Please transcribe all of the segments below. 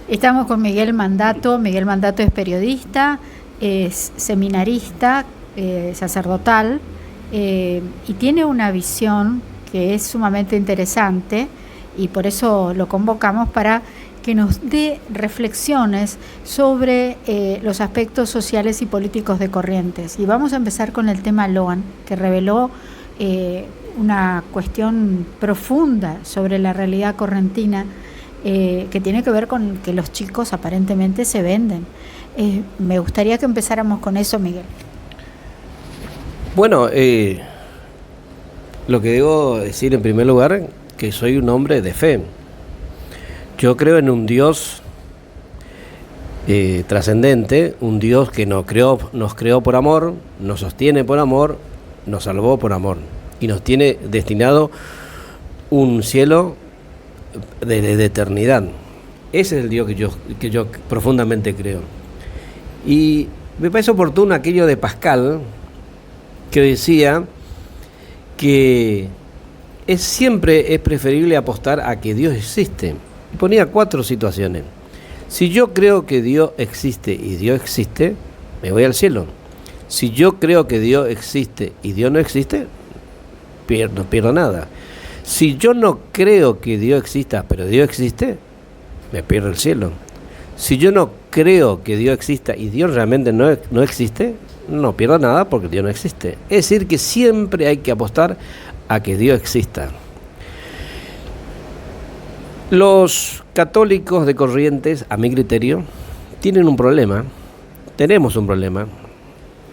Estamos con Miguel Mandato. Miguel Mandato es periodista, es seminarista, sacerdotal, y tiene una visión que es sumamente interesante, y por eso lo convocamos para que nos dé reflexiones sobre los aspectos sociales y políticos de Corrientes. Y vamos a empezar con el tema Loan, que reveló una cuestión profunda sobre la realidad correntina, que tiene que ver con que los chicos aparentemente se venden. Me gustaría que empezáramos con eso, Miguel. Bueno, lo que debo decir en primer lugar, que soy un hombre de fe. Yo creo en un Dios trascendente, un Dios que nos creó por amor, nos sostiene por amor, nos salvó por amor y nos tiene destinado un cielo de eternidad. Ese es el Dios que yo profundamente creo. Y me parece oportuno aquello de Pascal, que decía que siempre es preferible apostar a que Dios existe. Y ponía 4 situaciones. Si yo creo que Dios existe y Dios existe, me voy al cielo. Si yo creo que Dios existe y Dios no existe, no pierdo nada. Si yo no creo que Dios exista, pero Dios existe, me pierdo el cielo. Si yo no creo que Dios exista y Dios realmente no existe, no pierdo nada porque Dios no existe. Es decir, que siempre hay que apostar a que Dios exista. Los católicos de Corrientes, a mi criterio, tienen un problema, tenemos un problema,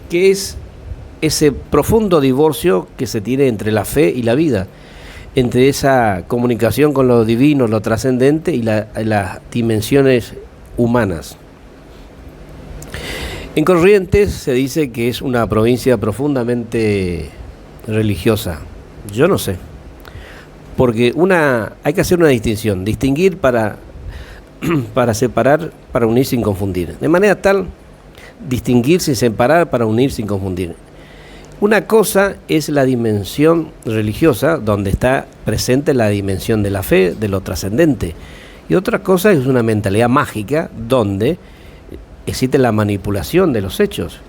que es ese profundo divorcio que se tiene entre la fe y la vida, entre esa comunicación con lo divino, lo trascendente y las dimensiones humanas. En Corrientes se dice que es una provincia profundamente religiosa. Yo no sé, porque hay que hacer una distinción, distinguir para separar, para unir sin confundir. De manera tal, distinguir sin separar, para unir sin confundir. Una cosa es la dimensión religiosa, donde está presente la dimensión de la fe, de lo trascendente. Y otra cosa es una mentalidad mágica, donde existe la manipulación de los hechos.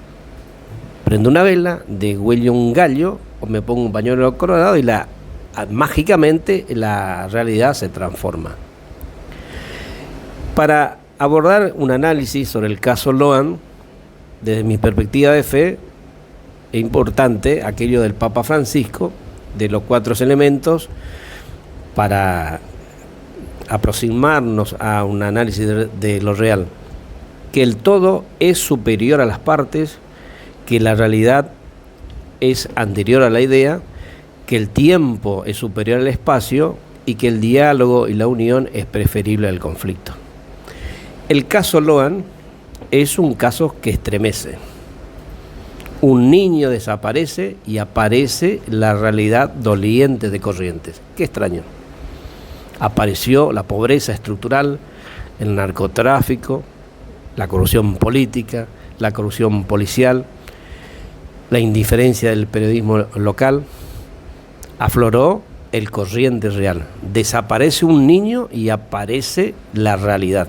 Prendo una vela, degüello un gallo, o me pongo un pañuelo colorado y mágicamente la realidad se transforma. Para abordar un análisis sobre el caso Loan, desde mi perspectiva de fe, es importante aquello del Papa Francisco, de los 4 elementos, para aproximarnos a un análisis de lo real. Que el todo es superior a las partes, que la realidad es anterior a la idea, que el tiempo es superior al espacio y que el diálogo y la unión es preferible al conflicto. El caso Loan es un caso que estremece. Un niño desaparece y aparece la realidad doliente de Corrientes. Qué extraño. Apareció la pobreza estructural, el narcotráfico, la corrupción política, la corrupción policial, la indiferencia del periodismo local. Afloró el Corrientes real. Desaparece un niño y aparece la realidad.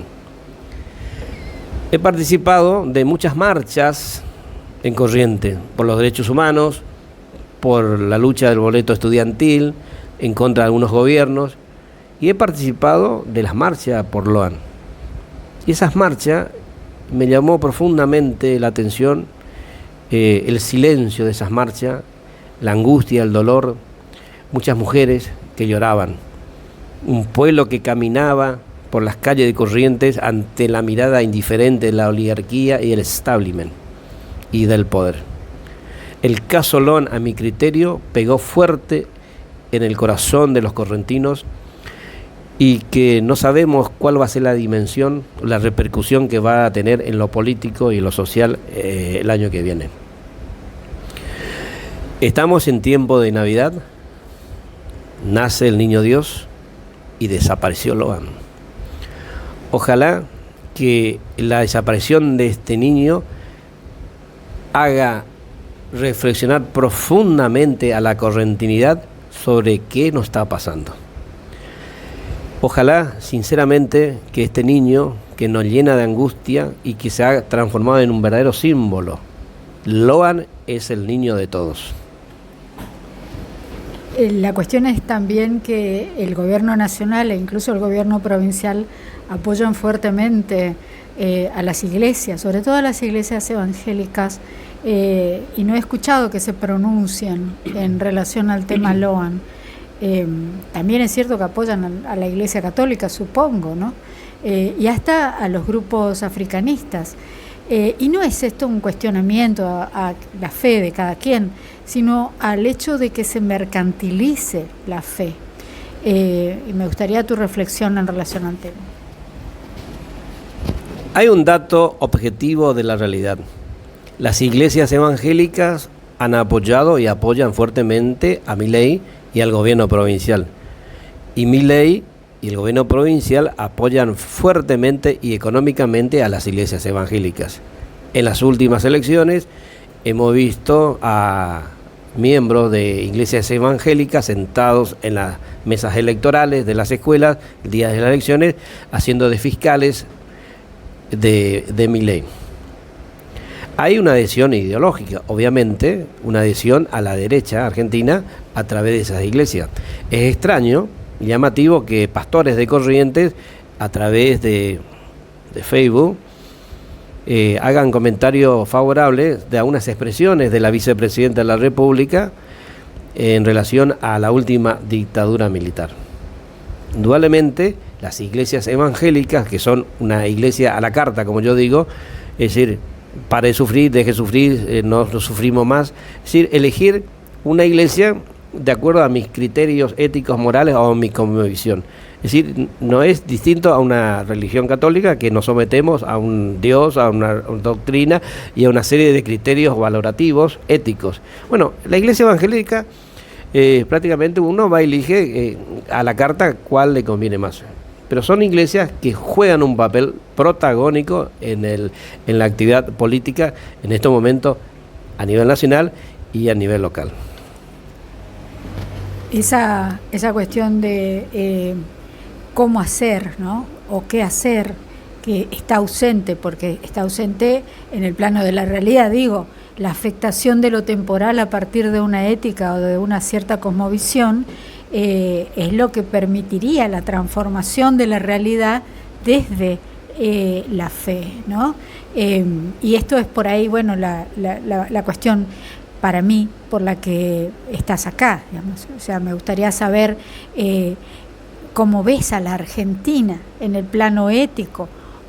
He participado de muchas marchas en Corrientes por los derechos humanos, por la lucha del boleto estudiantil, en contra de algunos gobiernos, y he participado de las marchas por Loan. Y esas marchas me llamó profundamente la atención, el silencio de esas marchas, la angustia, el dolor, muchas mujeres que lloraban, un pueblo que caminaba por las calles de Corrientes ante la mirada indiferente de la oligarquía y el establishment y del poder. El caso Loan, a mi criterio, pegó fuerte en el corazón de los correntinos y que no sabemos cuál va a ser la dimensión, la repercusión que va a tener en lo político y lo social el año que viene. Estamos en tiempo de Navidad, nace el niño Dios y desapareció Loan. Ojalá que la desaparición de este niño haga reflexionar profundamente a la correntinidad sobre qué nos está pasando. Ojalá, sinceramente, que este niño que nos llena de angustia y que se ha transformado en un verdadero símbolo. Loan es el niño de todos. La cuestión es también que el gobierno nacional e incluso el gobierno provincial apoyan fuertemente a las iglesias, sobre todo a las iglesias evangélicas, y no he escuchado que se pronuncien en relación al tema Loan. También es cierto que apoyan a la Iglesia Católica, supongo, ¿no? Y hasta a los grupos africanistas. Y no es esto un cuestionamiento a la fe de cada quien, sino al hecho de que se mercantilice la fe. Y me gustaría tu reflexión en relación al tema. Hay un dato objetivo de la realidad. Las iglesias evangélicas han apoyado y apoyan fuertemente a Milei y al gobierno provincial. Y Milei y el gobierno provincial apoyan fuertemente y económicamente a las iglesias evangélicas. En las últimas elecciones hemos visto a miembros de iglesias evangélicas sentados en las mesas electorales de las escuelas el día de las elecciones, haciendo de fiscales de Milei. Hay una adhesión ideológica, obviamente, una adhesión a la derecha argentina a través de esas iglesias. Es extraño y llamativo que pastores de Corrientes, a través de Facebook, hagan comentarios favorables de algunas expresiones de la vicepresidenta de la República en relación a la última dictadura militar. Indudablemente, las iglesias evangélicas, que son una iglesia a la carta, como yo digo, es decir, pare de sufrir, deje de sufrir, no sufrimos más. Es decir, elegir una iglesia de acuerdo a mis criterios éticos, morales o a mi convicción. Es decir, no es distinto a una religión católica que nos sometemos a un Dios, a una doctrina y a una serie de criterios valorativos, éticos. Bueno, la iglesia evangélica prácticamente uno va y elige a la carta cuál le conviene más. Pero son iglesias que juegan un papel protagónico en la actividad política en estos momentos a nivel nacional y a nivel local. Esa cuestión de cómo hacer, ¿no? O qué hacer, que está ausente, porque está ausente en el plano de la realidad, digo, la afectación de lo temporal a partir de una ética o de una cierta cosmovisión, es lo que permitiría la transformación de la realidad desde la fe, ¿no? Y esto es por ahí, bueno, la cuestión para mí por la que estás acá, digamos. O sea, me gustaría saber cómo ves a la Argentina en el plano ético,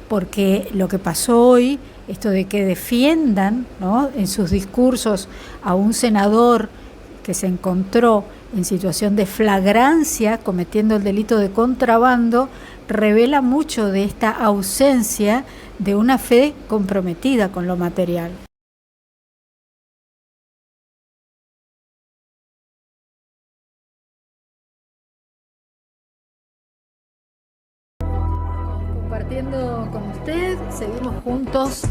porque lo que pasó hoy, esto de que defiendan, ¿no?, en sus discursos a un senador que se encontró en situación de flagrancia cometiendo el delito de contrabando, revela mucho de esta ausencia de una fe comprometida con lo material. Compartiendo con usted, seguimos juntos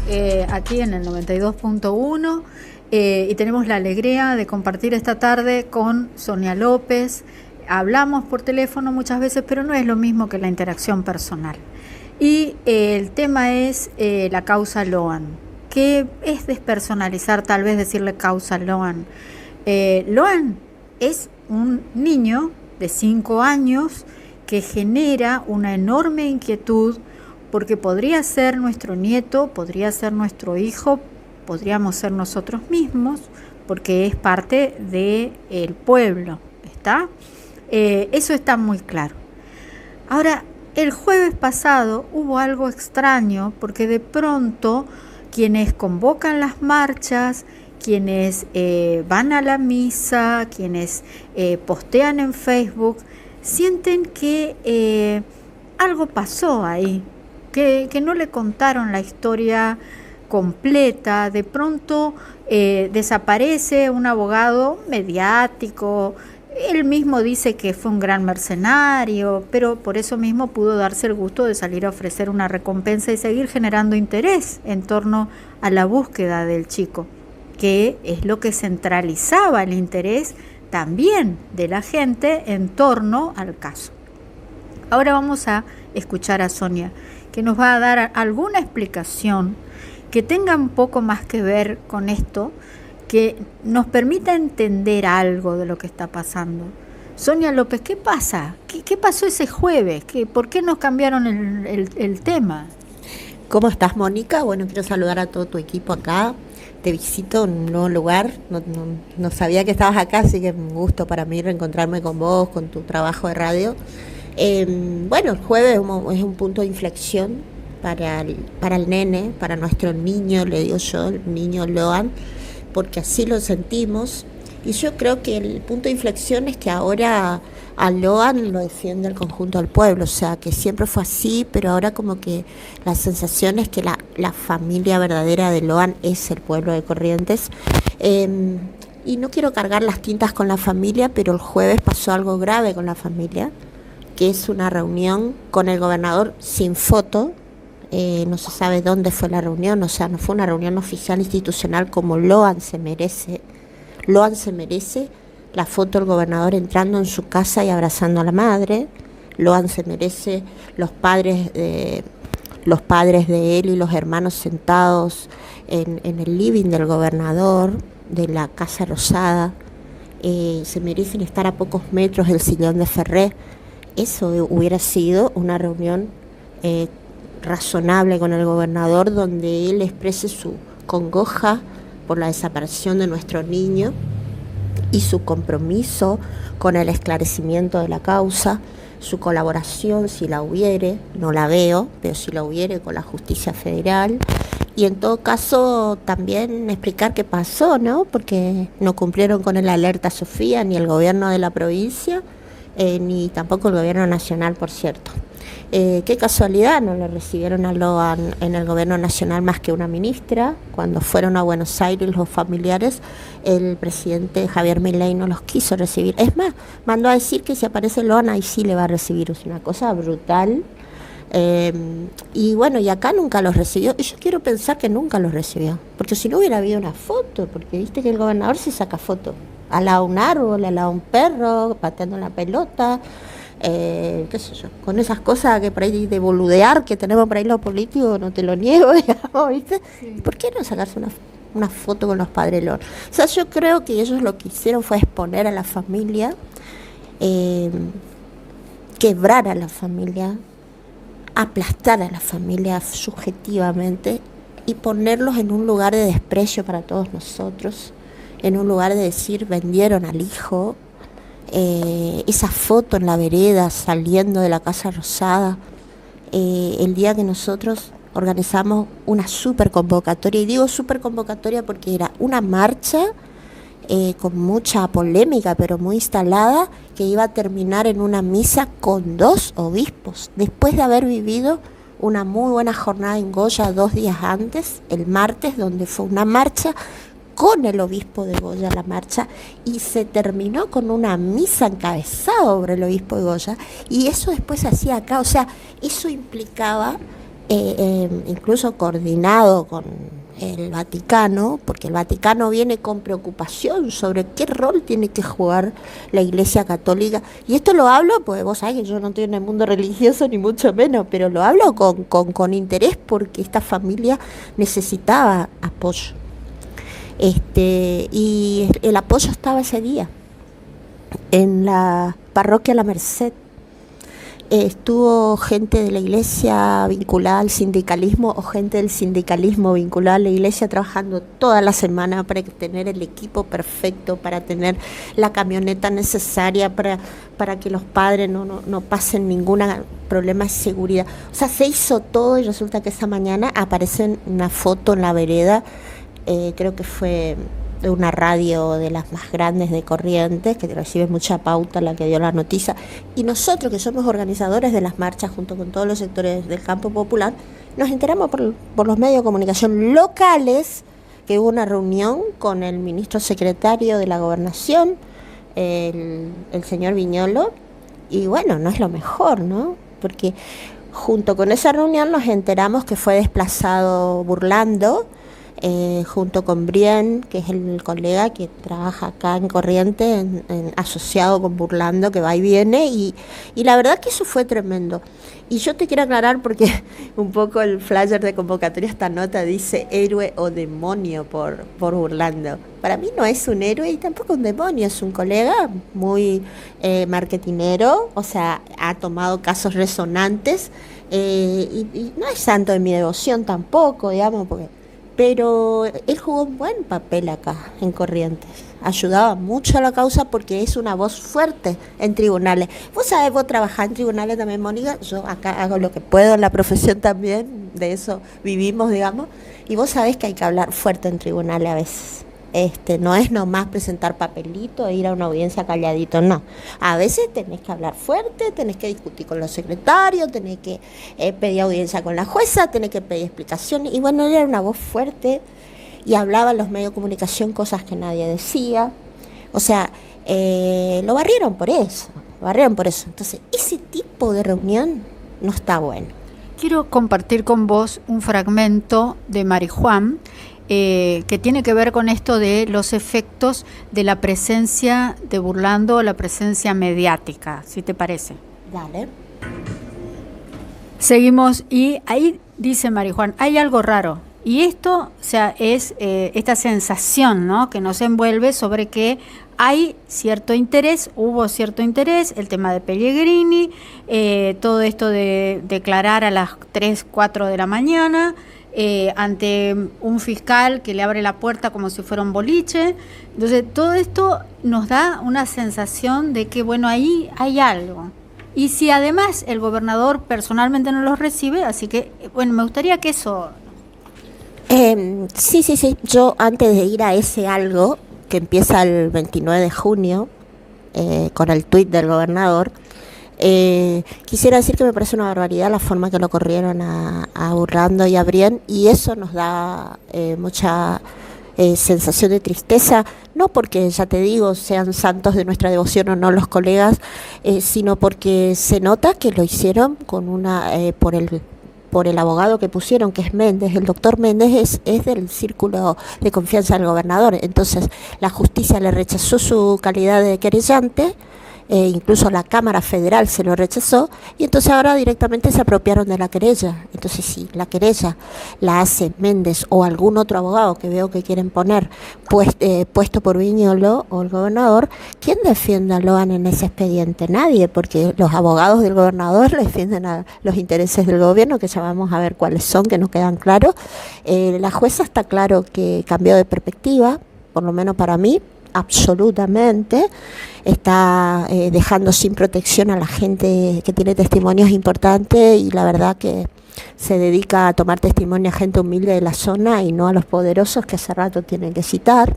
aquí en el 92.1. Y tenemos la alegría de compartir esta tarde con Sonia López. Hablamos por teléfono muchas veces, pero no es lo mismo que la interacción personal. Y el tema es la causa Loan. ¿Qué es despersonalizar, tal vez decirle causa Loan? Loan es un niño de 5 años que genera una enorme inquietud porque podría ser nuestro nieto, podría ser nuestro hijo, podríamos ser nosotros mismos, porque es parte del pueblo, ¿está? Eso está muy claro. Ahora, el jueves pasado hubo algo extraño, porque de pronto quienes convocan las marchas, quienes van a la misa, quienes postean en Facebook, sienten que algo pasó ahí, que no le contaron la historia completa. De pronto desaparece un abogado mediático, él mismo dice que fue un gran mercenario, pero por eso mismo pudo darse el gusto de salir a ofrecer una recompensa y seguir generando interés en torno a la búsqueda del chico, que es lo que centralizaba el interés también de la gente en torno al caso. Ahora vamos a escuchar a Sonia, que nos va a dar alguna explicación que tenga un poco más que ver con esto, que nos permita entender algo de lo que está pasando. Sonia López, ¿qué pasa? ¿Qué pasó ese jueves? ¿Por qué nos cambiaron el tema? ¿Cómo estás, Mónica? Bueno, quiero saludar a todo tu equipo acá. Te visito en un nuevo lugar. No sabía que estabas acá, así que es un gusto para mí reencontrarme con vos, con tu trabajo de radio. Bueno, el jueves es un punto de inflexión para el nene, para nuestro niño, le digo yo, el niño Loan, porque así lo sentimos. Y yo creo que el punto de inflexión es que ahora a Loan lo defiende el conjunto del pueblo, o sea, que siempre fue así, pero ahora como que la sensación es que la familia verdadera de Loan es el pueblo de Corrientes. Y no quiero cargar las tintas con la familia, pero el jueves pasó algo grave con la familia, que es una reunión con el gobernador sin foto. No se sabe dónde fue la reunión, o sea, no fue una reunión oficial institucional como Loan se merece. Loan se merece la foto del gobernador entrando en su casa y abrazando a la madre. Loan se merece los padres de él y los hermanos sentados en el living del gobernador, de la Casa Rosada. Se merecen estar a pocos metros del sillón de Ferré. Eso hubiera sido una reunión razonable con el gobernador, donde él exprese su congoja por la desaparición de nuestro niño y su compromiso con el esclarecimiento de la causa, su colaboración, si la hubiere, no la veo, pero si la hubiere, con la justicia federal, y en todo caso también explicar qué pasó, ¿no? Porque no cumplieron con el alerta Sofía, ni el gobierno de la provincia, ni tampoco el gobierno nacional, por cierto. Qué casualidad, no le recibieron a Loan en el gobierno nacional más que una ministra. Cuando fueron a Buenos Aires los familiares, el presidente Javier Milei no los quiso recibir. Es más, mandó a decir que si aparece Loan ahí sí le va a recibir. Es una cosa brutal. Y bueno, y acá nunca los recibió. Y yo quiero pensar que nunca los recibió, porque si no hubiera habido una foto, porque viste que el gobernador se saca foto al lado de un árbol, al lado de un perro, pateando la pelota. Qué sé yo, con esas cosas que por ahí de boludear que tenemos por ahí los políticos, no te lo niego, digamos, ¿viste? Sí. ¿Por qué no sacarse una foto con los padres Loan? O sea, yo creo que ellos lo que hicieron fue exponer a la familia, quebrar a la familia, aplastar a la familia subjetivamente y ponerlos en un lugar de desprecio para todos nosotros, en un lugar de decir, vendieron al hijo. Esa foto en la vereda saliendo de la Casa Rosada, el día que nosotros organizamos una super convocatoria, y digo super convocatoria porque era una marcha con mucha polémica pero muy instalada, que iba a terminar en una misa con 2 obispos, después de haber vivido una muy buena jornada en Goya 2 días antes, el martes, donde fue una marcha con el obispo de Goya, la marcha, y se terminó con una misa encabezada sobre el obispo de Goya, y eso después se hacía acá. O sea, eso implicaba, incluso coordinado con el Vaticano, porque el Vaticano viene con preocupación sobre qué rol tiene que jugar la Iglesia Católica, y esto lo hablo, pues vos sabés que yo no estoy en el mundo religioso ni mucho menos, pero lo hablo con interés, porque esta familia necesitaba apoyo. Y el apoyo estaba ese día en la parroquia La Merced. Estuvo gente de la iglesia vinculada al sindicalismo o gente del sindicalismo vinculada a la iglesia trabajando toda la semana para tener el equipo perfecto, para tener la camioneta necesaria para que los padres no pasen ningún problema de seguridad. O sea, se hizo todo, y resulta que esa mañana aparece una foto en la vereda. Creo que fue de una radio de las más grandes de Corrientes, que recibe mucha pauta, la que dio la noticia, y nosotros, que somos organizadores de las marchas junto con todos los sectores del campo popular, nos enteramos por los medios de comunicación locales que hubo una reunión con el ministro secretario de la Gobernación, el señor Viñolo, y bueno, no es lo mejor, ¿no? Porque junto con esa reunión nos enteramos que fue desplazado Burlando, junto con Brien, que es el colega que trabaja acá en Corrientes, asociado con Burlando, que va y viene, y la verdad que eso fue tremendo. Y yo te quiero aclarar porque un poco el flyer de convocatoria, esta nota dice héroe o demonio por Burlando. Para mí no es un héroe y tampoco un demonio, es un colega muy marketinero, o sea, ha tomado casos resonantes, y no es santo de mi devoción tampoco, digamos, pero él jugó un buen papel acá en Corrientes. Ayudaba mucho a la causa porque es una voz fuerte en tribunales. Vos sabés, vos trabajás en tribunales también, Mónica. Yo acá hago lo que puedo en la profesión también, de eso vivimos, digamos. Y vos sabés que hay que hablar fuerte en tribunales a veces. No es nomás presentar papelito e ir a una audiencia calladito, no. A veces tenés que hablar fuerte, tenés que discutir con los secretarios, tenés que pedir audiencia con la jueza, tenés que pedir explicaciones. Y bueno, él era una voz fuerte y hablaba en los medios de comunicación cosas que nadie decía. O sea, lo barrieron por eso. Entonces, ese tipo de reunión no está bueno. Quiero compartir con vos un fragmento de Marijuán, que tiene que ver con esto de los efectos de la presencia de Burlando, la presencia mediática, si te parece. Dale. Seguimos, y ahí dice Marijuán, hay algo raro, y esto, o sea, es esta sensación, ¿no?, que nos envuelve sobre que hay cierto interés, hubo cierto interés, el tema de Pellegrini, todo esto de declarar a las 3, 4 de la mañana, ante un fiscal que le abre la puerta como si fuera un boliche. Entonces todo esto nos da una sensación de que bueno, ahí hay algo, y si además el gobernador personalmente no los recibe, así que bueno, me gustaría que eso... Sí, yo antes de ir a ese algo que empieza el 29 de junio con el tuit del gobernador, quisiera decir que me parece una barbaridad la forma que lo corrieron a Burlando y a Brien, y eso nos da mucha sensación de tristeza, no porque, ya te digo, sean santos de nuestra devoción o no los colegas, sino porque se nota que lo hicieron con por el abogado que pusieron, que es Méndez. El doctor Méndez es del círculo de confianza del gobernador. Entonces la justicia le rechazó su calidad de querellante, incluso la Cámara Federal se lo rechazó, y entonces ahora directamente se apropiaron de la querella. Entonces si la querella la hace Méndez o algún otro abogado que veo que quieren poner puesto por Viñolo o el gobernador, ¿quién defiende a Loan en ese expediente? Nadie, porque los abogados del gobernador le defienden a los intereses del gobierno, que ya vamos a ver cuáles son, que no quedan claros. La jueza está claro que cambió de perspectiva, por lo menos para mí, absolutamente. Está dejando sin protección a la gente que tiene testimonios importantes, y la verdad que se dedica a tomar testimonio a gente humilde de la zona y no a los poderosos que hace rato tienen que citar.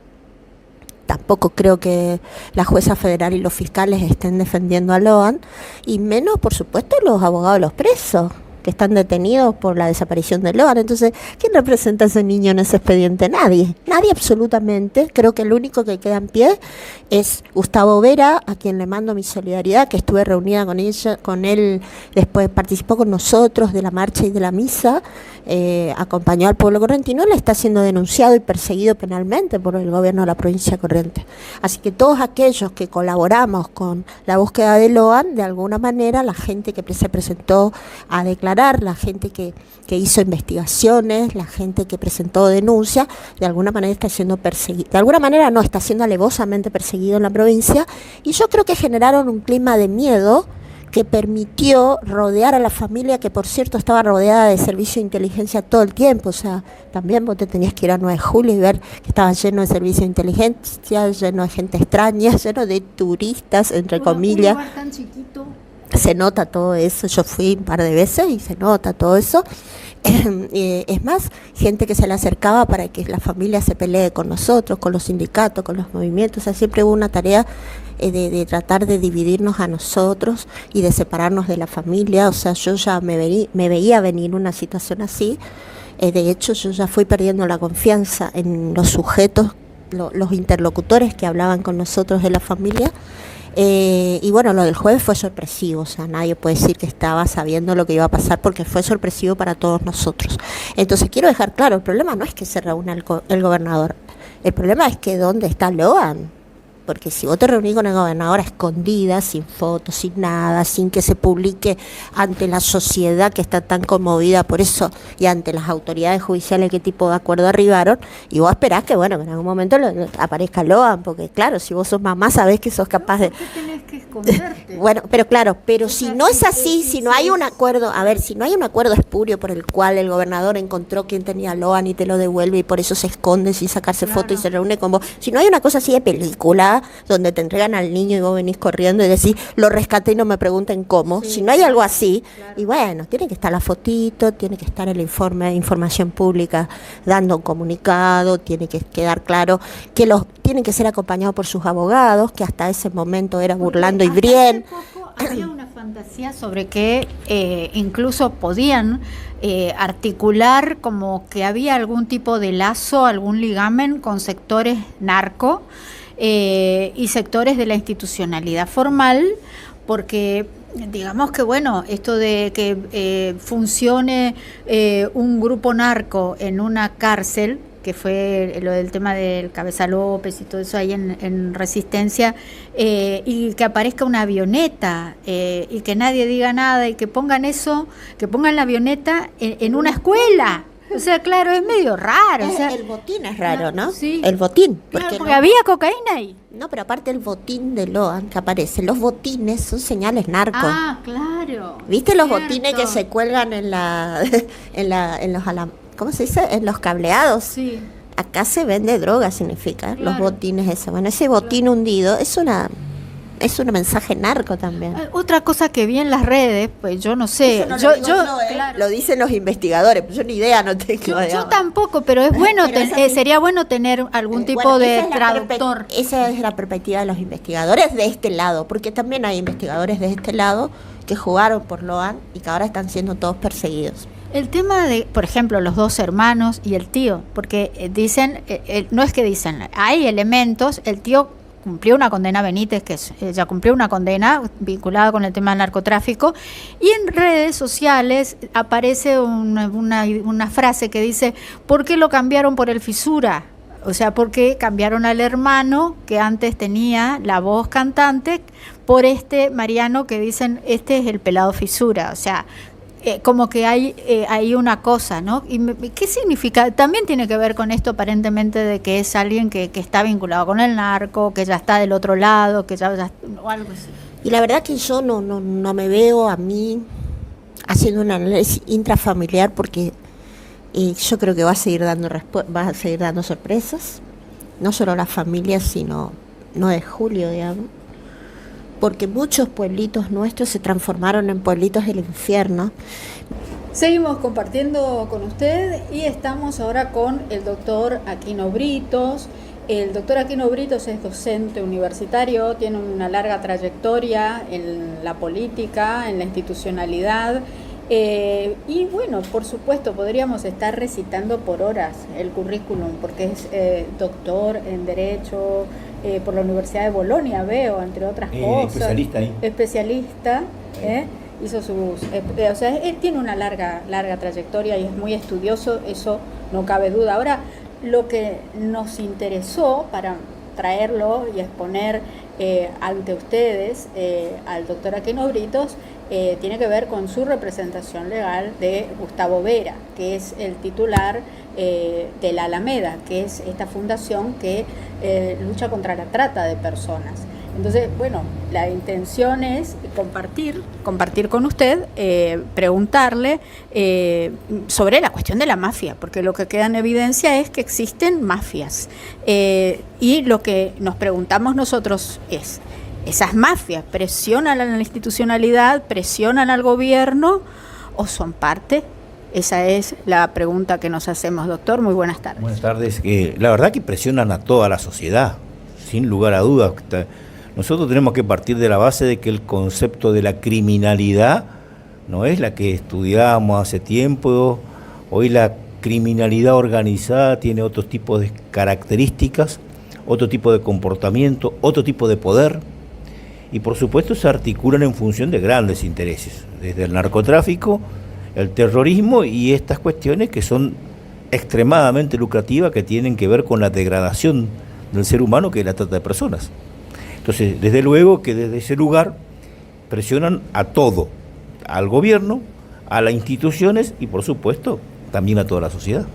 Tampoco creo que la jueza federal y los fiscales estén defendiendo a Loan, y menos, por supuesto, los abogados de los presos que están detenidos por la desaparición de Loan. Entonces, ¿quién representa a ese niño en ese expediente? Nadie absolutamente. Creo que el único que queda en pie es Gustavo Vera, a quien le mando mi solidaridad, que estuve reunida con él, después participó con nosotros de la marcha y de la misa, acompañó al pueblo correntino. Le está siendo denunciado y perseguido penalmente por el gobierno de la provincia de Corrientes. Así que todos aquellos que colaboramos con la búsqueda de Loan, de alguna manera, la gente que se presentó a declarar, la gente que hizo investigaciones, la gente que presentó denuncias, de alguna manera está siendo perseguido, de alguna manera no, está siendo alevosamente perseguido en la provincia, y yo creo que generaron un clima de miedo que permitió rodear a la familia, que por cierto estaba rodeada de servicio de inteligencia todo el tiempo. O sea, también vos te tenías que ir a 9 de julio y ver que estaba lleno de servicio de inteligencia, lleno de gente extraña, lleno de turistas, entre comillas. Un lugar tan chiquito. Se nota todo eso. Yo fui un par de veces y se nota todo eso. Es más, gente que se le acercaba para que la familia se pelee con nosotros, con los sindicatos, con los movimientos. O sea, siempre hubo una tarea de tratar de dividirnos a nosotros y de separarnos de la familia. O sea, yo ya me veía venir una situación así. De hecho, yo ya fui perdiendo la confianza en los sujetos, los interlocutores que hablaban con nosotros de la familia. Y bueno, lo del jueves fue sorpresivo, o sea, nadie puede decir que estaba sabiendo lo que iba a pasar porque fue sorpresivo para todos nosotros. Entonces quiero dejar claro, el problema no es que se reúna el gobernador, el problema es que ¿dónde está Loan? Porque si vos te reunís con el gobernador a escondidas, sin fotos, sin nada, sin que se publique ante la sociedad que está tan conmovida por eso y ante las autoridades judiciales qué tipo de acuerdo arribaron, y vos esperás que, bueno, que en algún momento aparezca Loan, porque claro, si vos sos mamá sabés que sos capaz de... ¿Por qué tenés que esconderte? Bueno, pero claro, pero si no es así, si no hay un acuerdo, a ver, si no hay un acuerdo espurio por el cual el gobernador encontró quién tenía Loan y te lo devuelve y por eso se esconde sin sacarse foto y se reúne con vos, si no hay una cosa así de película, donde te entregan al niño y vos venís corriendo y decís, lo rescaté y no me pregunten cómo, si no hay algo así, y bueno, tiene que estar la fotito, tiene que estar el informe de información pública dando un comunicado, tiene que quedar claro que tienen que ser acompañados por sus abogados, que hasta ese momento era Burlando y Brien. Había una fantasía sobre que incluso podían articular como que había algún tipo de lazo, algún ligamen con sectores narco y sectores de la institucionalidad formal, porque digamos que bueno, esto de que funcione un grupo narco en una cárcel, que fue lo del tema del Cabeza López y todo eso ahí en Resistencia, y que aparezca una avioneta y que nadie diga nada y que pongan eso, que pongan la avioneta en una escuela. O sea, claro, es medio raro. O sea, el botín es raro, ¿no? Sí. El botín. Claro, porque no, había cocaína ahí. No, pero aparte el botín de Loan que aparece, los botines son señales narcos. Ah, claro. ¿Viste los Cierto. botines que se cuelgan en los ¿cómo se dice? En los cableados. Sí. Acá se vende droga, significa, Claro. los botines eso. Bueno, ese botín hundido es un mensaje narco también. Otra cosa que vi en las redes, pues yo no sé, Eso no yo, lo digo yo, claro. lo dicen los investigadores, pues yo ni idea no tengo. Yo digamos. tampoco, pero es bueno, Pero esa sí. sería bueno tener algún tipo Bueno, de esa es la traductor. esa es la perspectiva de los investigadores de este lado, porque también hay investigadores de este lado que jugaron por Loan y que ahora están siendo todos perseguidos. El tema de, por ejemplo, los dos hermanos y el tío, porque dicen, no es que dicen, hay elementos, el tío cumplió una condena, Benítez, que ya cumplió una condena vinculada con el tema del narcotráfico, y en redes sociales aparece una frase que dice, ¿por qué lo cambiaron por el Fisura? O sea, porque cambiaron al hermano que antes tenía la voz cantante por este Mariano que dicen, este es el pelado Fisura, o sea, como que hay una cosa, ¿no? ¿Y qué significa? También tiene que ver con esto aparentemente de que es alguien que está vinculado con el narco, que ya está del otro lado, que ya o algo así. Y la verdad que yo no me veo a mí haciendo un análisis intrafamiliar porque yo creo que va a seguir dando sorpresas, no solo a las familias, sino 9 de julio, digamos. Porque muchos pueblitos nuestros se transformaron en pueblitos del infierno. Seguimos compartiendo con usted y estamos ahora con el doctor Aquino Britos. El doctor Aquino Britos es docente universitario, tiene una larga trayectoria en la política, en la institucionalidad. Y bueno, por supuesto, podríamos estar recitando por horas el currículum, porque es doctor en Derecho por la Universidad de Bolonia, veo, entre otras cosas. Especialista ahí. Especialista, hizo sus... o sea, él tiene una larga trayectoria y es muy estudioso, eso no cabe duda. Ahora, lo que nos interesó para traerlo y exponer ante ustedes al doctor Aquino Britos tiene que ver con su representación legal de Gustavo Vera, que es el titular de la Alameda, que es esta fundación que lucha contra la trata de personas. Entonces, bueno, la intención es compartir con usted, preguntarle sobre la cuestión de la mafia, porque lo que queda en evidencia es que existen mafias. Y lo que nos preguntamos nosotros es, ¿esas mafias presionan a la institucionalidad, presionan al gobierno o son parte? Esa es la pregunta que nos hacemos, doctor. Muy buenas tardes. Buenas tardes. La verdad que presionan a toda la sociedad, sin lugar a dudas. Nosotros tenemos que partir de la base de que el concepto de la criminalidad no es la que estudiamos hace tiempo. Hoy la criminalidad organizada tiene otro tipo de características, otro tipo de comportamiento, otro tipo de poder. y por supuesto se articulan en función de grandes intereses, desde el narcotráfico, el terrorismo y estas cuestiones que son extremadamente lucrativas, que tienen que ver con la degradación del ser humano, que es la trata de personas. Entonces, desde luego que desde ese lugar presionan a todo, al gobierno, a las instituciones y por supuesto también a toda la sociedad.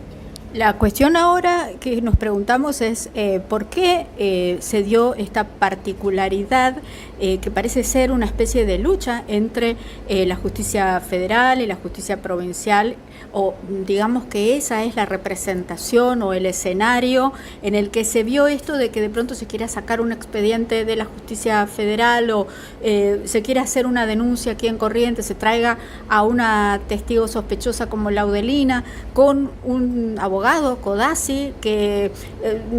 La cuestión ahora que nos preguntamos es ¿por qué se dio esta particularidad que parece ser una especie de lucha entre la justicia federal y la justicia provincial? O digamos que esa es la representación o el escenario en el que se vio esto de que de pronto se quiera sacar un expediente de la justicia federal o se quiera hacer una denuncia aquí en Corrientes, se traiga a una testigo sospechosa como Laudelina con un abogado, Codazzi, que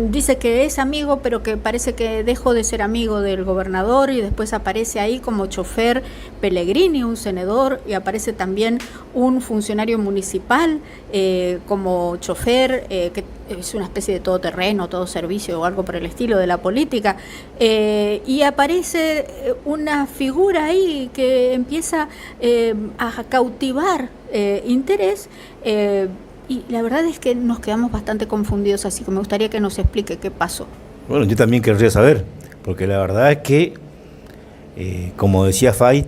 dice que es amigo pero que parece que dejó de ser amigo del gobernador, y después aparece ahí como chofer Pellegrini, un senador, y aparece también un funcionario municipal como chofer, que es una especie de todoterreno, todo servicio o algo por el estilo de la política, y aparece una figura ahí que empieza a cautivar interés, y la verdad es que nos quedamos bastante confundidos, así que me gustaría que nos explique qué pasó. Bueno, yo también querría saber, porque la verdad es que, como decía Fay,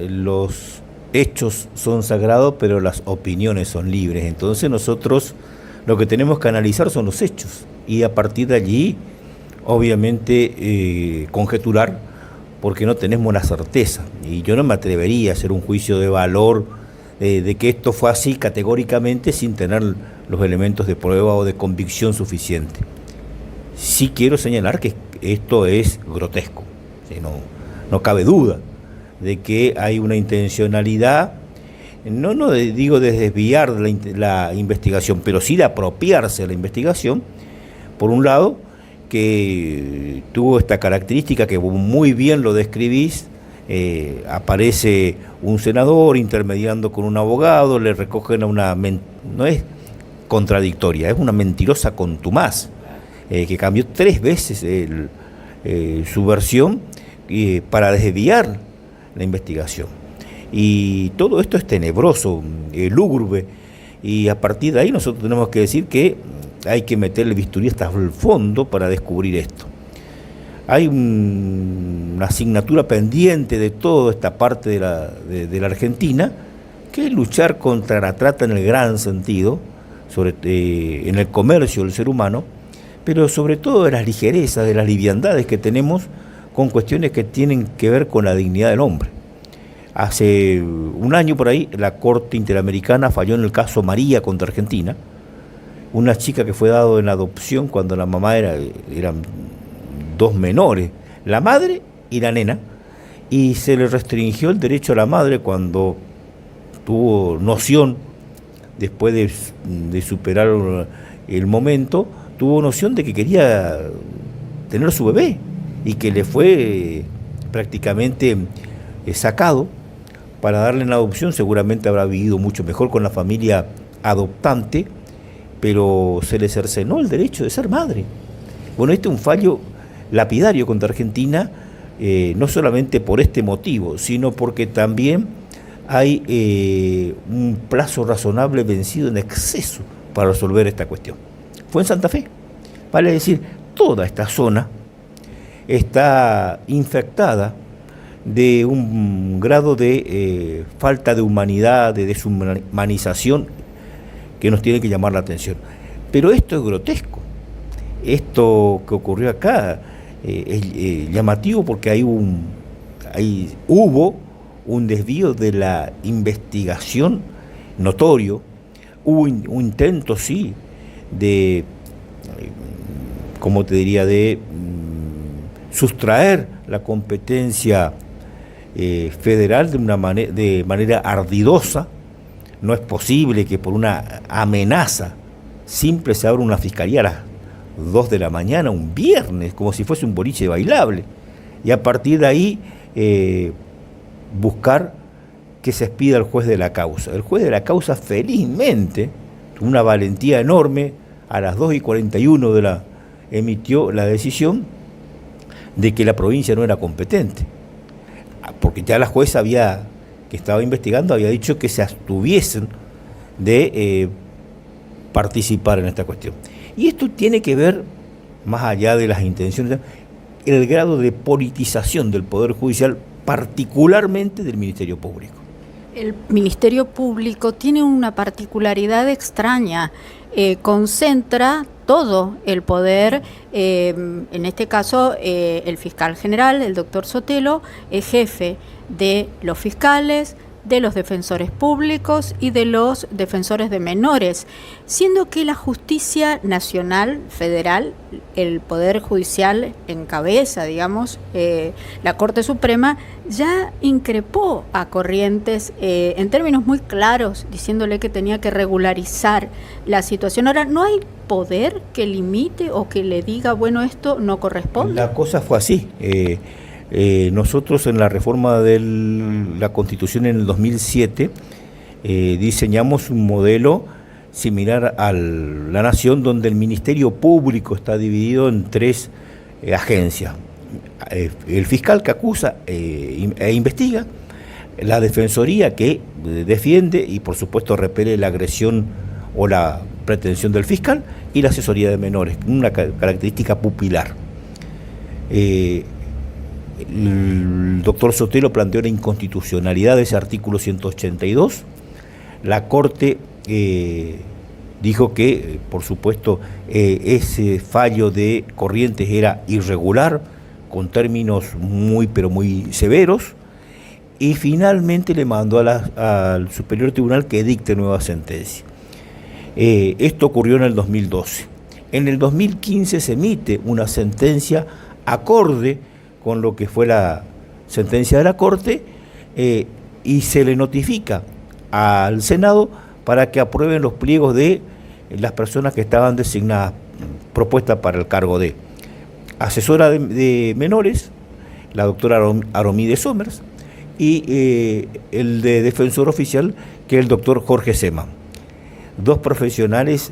los hechos son sagrados, pero las opiniones son libres. Entonces nosotros lo que tenemos que analizar son los hechos y a partir de allí, obviamente, conjeturar, porque no tenemos la certeza. Y yo no me atrevería a hacer un juicio de valor de que esto fue así categóricamente sin tener los elementos de prueba o de convicción suficiente. Sí quiero señalar que esto es grotesco, no cabe duda de que hay una intencionalidad, no digo de desviar la investigación, pero sí de apropiarse de la investigación, por un lado, que tuvo esta característica que muy bien lo describís, aparece un senador intermediando con un abogado, le recogen a una, no es contradictoria, es una mentirosa contumaz, que cambió 3 veces su versión para desviar la investigación. Y todo esto es tenebroso, lúgubre, y a partir de ahí nosotros tenemos que decir que hay que meterle bisturí hasta el fondo para descubrir esto. Hay una asignatura pendiente de toda esta parte de la Argentina, que es luchar contra la trata en el gran sentido, en el comercio del ser humano, pero sobre todo de las ligerezas, de las liviandades que tenemos con cuestiones que tienen que ver con la dignidad del hombre. Hace un año por ahí, la Corte Interamericana falló en el caso María contra Argentina, una chica que fue dada en adopción cuando la mamá eran 2 menores, la madre y la nena, y se le restringió el derecho a la madre cuando tuvo noción, después de superar el momento, tuvo noción de que quería tener su bebé, y que le fue prácticamente sacado para darle en adopción. Seguramente habrá vivido mucho mejor con la familia adoptante, pero se le cercenó el derecho de ser madre. Bueno, este es un fallo lapidario contra Argentina, no solamente por este motivo, sino porque también hay un plazo razonable vencido en exceso para resolver esta cuestión. Fue en Santa Fe, vale decir, toda esta zona está infectada de un grado de falta de humanidad, de deshumanización, que nos tiene que llamar la atención. Pero esto es grotesco. Esto que ocurrió acá es llamativo porque hubo un desvío de la investigación notorio, hubo un intento, sí, de, ¿cómo te diría?, de sustraer la competencia federal de manera ardidosa. No es posible que por una amenaza simple se abra una fiscalía a las 2 de la mañana, un viernes, como si fuese un boliche bailable, y a partir de ahí buscar que se expida al juez de la causa. El juez de la causa, felizmente, una valentía enorme, a las 2:41 emitió la decisión de que la provincia no era competente. porque ya la jueza que estaba investigando había dicho que se abstuviesen de participar en esta cuestión. Y esto tiene que ver, más allá de las intenciones, el grado de politización del Poder Judicial, particularmente del Ministerio Público. El Ministerio Público tiene una particularidad extraña, concentra todo el poder, en este caso el fiscal general, el doctor Sotelo, es jefe de los fiscales, de los defensores públicos y de los defensores de menores, siendo que la justicia nacional, federal, el Poder Judicial encabeza, digamos, la Corte Suprema, ya increpó a Corrientes en términos muy claros, diciéndole que tenía que regularizar la situación. Ahora, ¿no hay poder que limite o que le diga, bueno, esto no corresponde? La cosa fue así. Nosotros en la reforma de la Constitución en el 2007 diseñamos un modelo similar a la Nación, donde el Ministerio Público está dividido en 3 agencias. El fiscal que acusa e investiga, la Defensoría que defiende y por supuesto repele la agresión o la pretensión del fiscal, y la asesoría de menores, una característica pupilar. El doctor Sotelo planteó la inconstitucionalidad de ese artículo 182. La Corte dijo que, por supuesto, ese fallo de Corrientes era irregular, con términos pero muy severos, y finalmente le mandó al Superior Tribunal que dicte nueva sentencia. Esto ocurrió en el 2012. En el 2015 se emite una sentencia acorde con lo que fue la sentencia de la Corte, y se le notifica al Senado para que aprueben los pliegos de las personas que estaban designadas, propuestas para el cargo de asesora de menores, la doctora Aromide Somers, y el de defensor oficial, que es el doctor Jorge Sema. 2 profesionales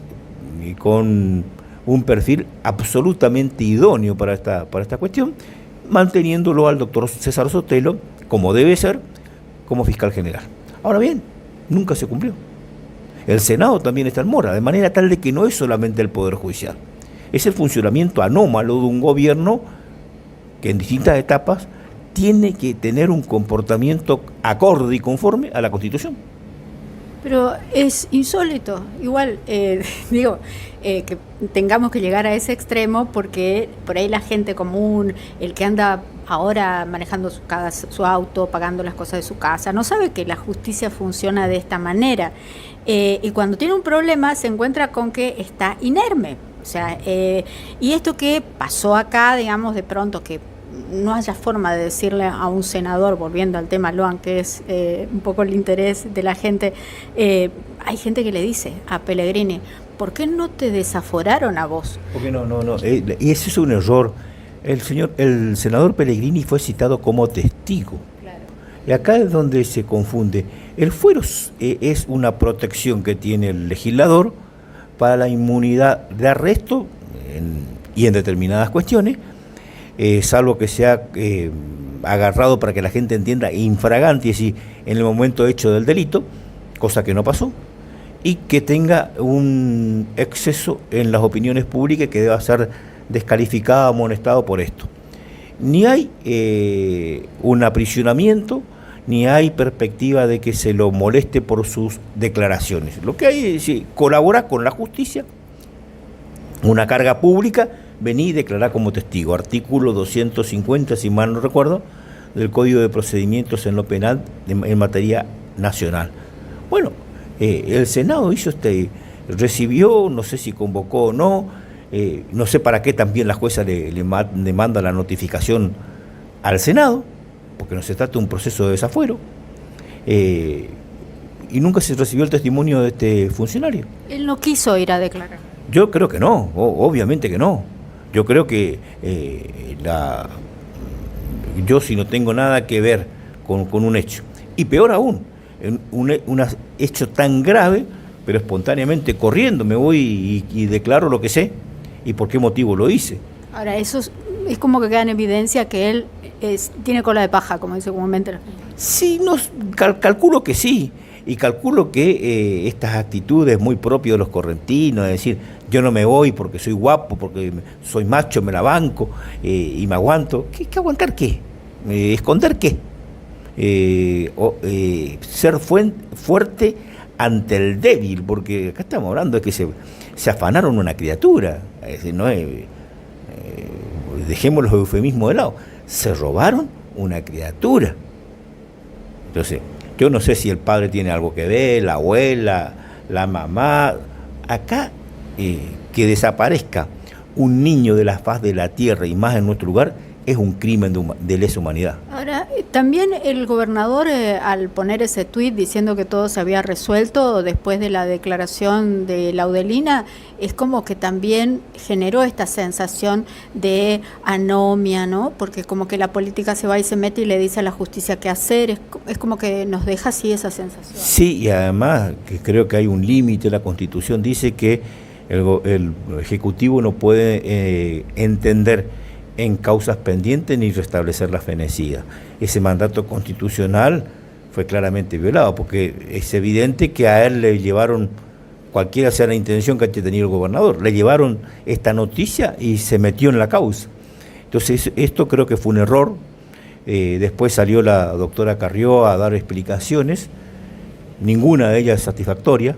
con un perfil absolutamente idóneo para esta cuestión, manteniéndolo al doctor César Sotelo, como debe ser, como fiscal general. Ahora bien, nunca se cumplió. El Senado también está en mora, de manera tal de que no es solamente el Poder Judicial, es el funcionamiento anómalo de un gobierno que en distintas etapas tiene que tener un comportamiento acorde y conforme a la Constitución. Pero es insólito, igual, que tengamos que llegar a ese extremo, porque por ahí la gente común, el que anda ahora manejando su auto, pagando las cosas de su casa, no sabe que la justicia funciona de esta manera. Y cuando tiene un problema se encuentra con que está inerme. O sea, y esto que pasó acá, digamos, de pronto que no haya forma de decirle a un senador, volviendo al tema Loan, que es un poco el interés de la gente, hay gente que le dice a Pellegrini, ¿por qué no te desaforaron a vos? Porque no, y ese es un error. El senador Pellegrini fue citado como testigo. Claro. Y acá es donde se confunde. El fuero es una protección que tiene el legislador para la inmunidad de arresto y en determinadas cuestiones, salvo que sea agarrado, para que la gente entienda, infragante, es decir, en el momento hecho del delito, cosa que no pasó, y que tenga un exceso en las opiniones públicas que deba ser descalificado, amonestado por esto. Ni hay un aprisionamiento, ni hay perspectiva de que se lo moleste por sus declaraciones. Lo que hay es colaborar con la justicia, una carga pública, vení y declarar como testigo. Artículo 250, si mal no recuerdo, del Código de Procedimientos en lo Penal en materia nacional. Bueno, el Senado hizo recibió, no sé si convocó o no, no sé para qué también la jueza le manda la notificación al Senado, porque no se trata de un proceso de desafuero, y nunca se recibió el testimonio de este funcionario. Él no quiso ir a declarar. Yo creo que no, obviamente que no. Yo creo que yo, si no tengo nada que ver con un hecho, y peor aún, un hecho tan grave, pero espontáneamente corriendo me voy y declaro lo que sé y por qué motivo lo hice. Ahora, eso es como que queda en evidencia que él tiene cola de paja, como dice comúnmente la gente. Sí, no, calculo que sí, y calculo que estas actitudes muy propias de los correntinos, es decir, yo no me voy porque soy guapo, porque soy macho, me la banco y me aguanto. ¿Qué aguantar qué? ¿Esconder qué? Ser fuerte ante el débil, porque acá estamos hablando de que se afanaron una criatura, es decir, no dejemos los eufemismos de lado, se robaron una criatura. Entonces, yo no sé si el padre tiene algo que ver, la abuela, la mamá. Acá, que desaparezca un niño de la faz de la tierra y más en nuestro lugar, es un crimen de lesa humanidad. Ahora, también el gobernador, al poner ese tuit diciendo que todo se había resuelto después de la declaración de Laudelina, es como que también generó esta sensación de anomia, ¿no? Porque como que la política se va y se mete y le dice a la justicia qué hacer, es como que nos deja así esa sensación. Sí, y además que creo que hay un límite, la Constitución dice que el Ejecutivo no puede entender en causas pendientes ni restablecer la fenecida. Ese mandato constitucional fue claramente violado, porque es evidente que a él le llevaron, cualquiera sea la intención que haya tenido el gobernador, le llevaron esta noticia y se metió en la causa. Entonces esto creo que fue un error. Después salió la doctora Carrió a dar explicaciones, ninguna de ellas satisfactoria,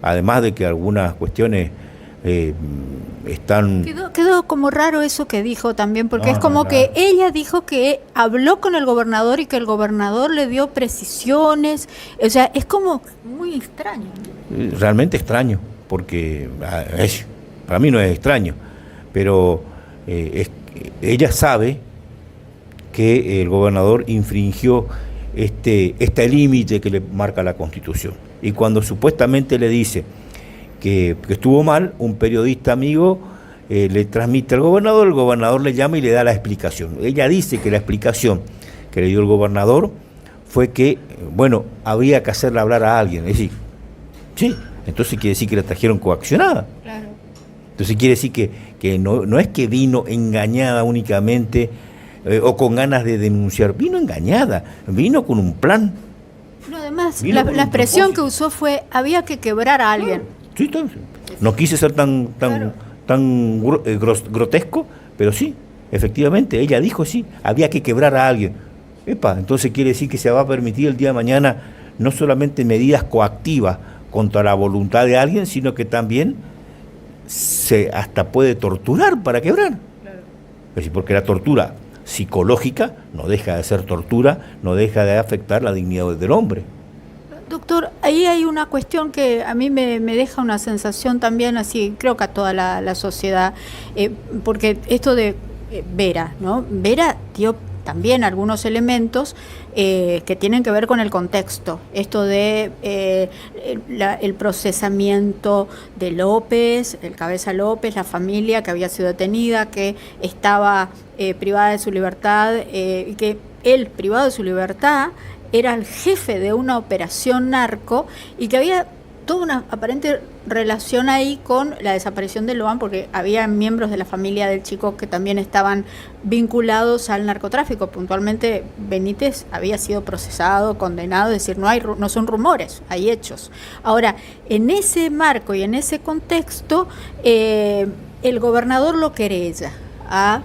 además de que algunas cuestiones están... Quedó como raro eso que dijo también, porque es como que ella dijo que habló con el gobernador y que el gobernador le dio precisiones, o sea, es como muy extraño. Realmente extraño, porque para mí no es extraño, pero ella sabe que el gobernador infringió este límite que le marca la Constitución, y cuando supuestamente le dice que estuvo mal, un periodista amigo le transmite al gobernador, el gobernador le llama y le da la explicación. Ella dice que la explicación que le dio el gobernador fue que, bueno, había que hacerle hablar a alguien. Es decir, sí, entonces quiere decir que la trajeron coaccionada. Claro. Entonces quiere decir que no es que vino engañada únicamente o con ganas de denunciar, vino engañada, vino con un plan. No, además, la expresión que usó fue, había que quebrar a alguien. Sí, no quise ser tan grotesco, pero sí, efectivamente, ella dijo sí, había que quebrar a alguien. Entonces quiere decir que se va a permitir el día de mañana no solamente medidas coactivas contra la voluntad de alguien, sino que también se hasta puede torturar para quebrar. Claro. Es decir, porque la tortura psicológica no deja de ser tortura, no deja de afectar la dignidad del hombre. Doctor, ahí hay una cuestión que a mí me deja una sensación también así, creo que a toda la sociedad, porque esto de Vera, ¿no? Vera dio también algunos elementos que tienen que ver con el contexto, esto de el procesamiento de López, el Cabeza López, la familia que había sido detenida, que estaba privada de su libertad, y que él, privado de su libertad, era el jefe de una operación narco y que había toda una aparente relación ahí con la desaparición de Loan, porque había miembros de la familia del chico que también estaban vinculados al narcotráfico. Puntualmente Benítez había sido procesado, condenado, es decir, no son rumores, hay hechos. Ahora, en ese marco y en ese contexto, el gobernador lo querella a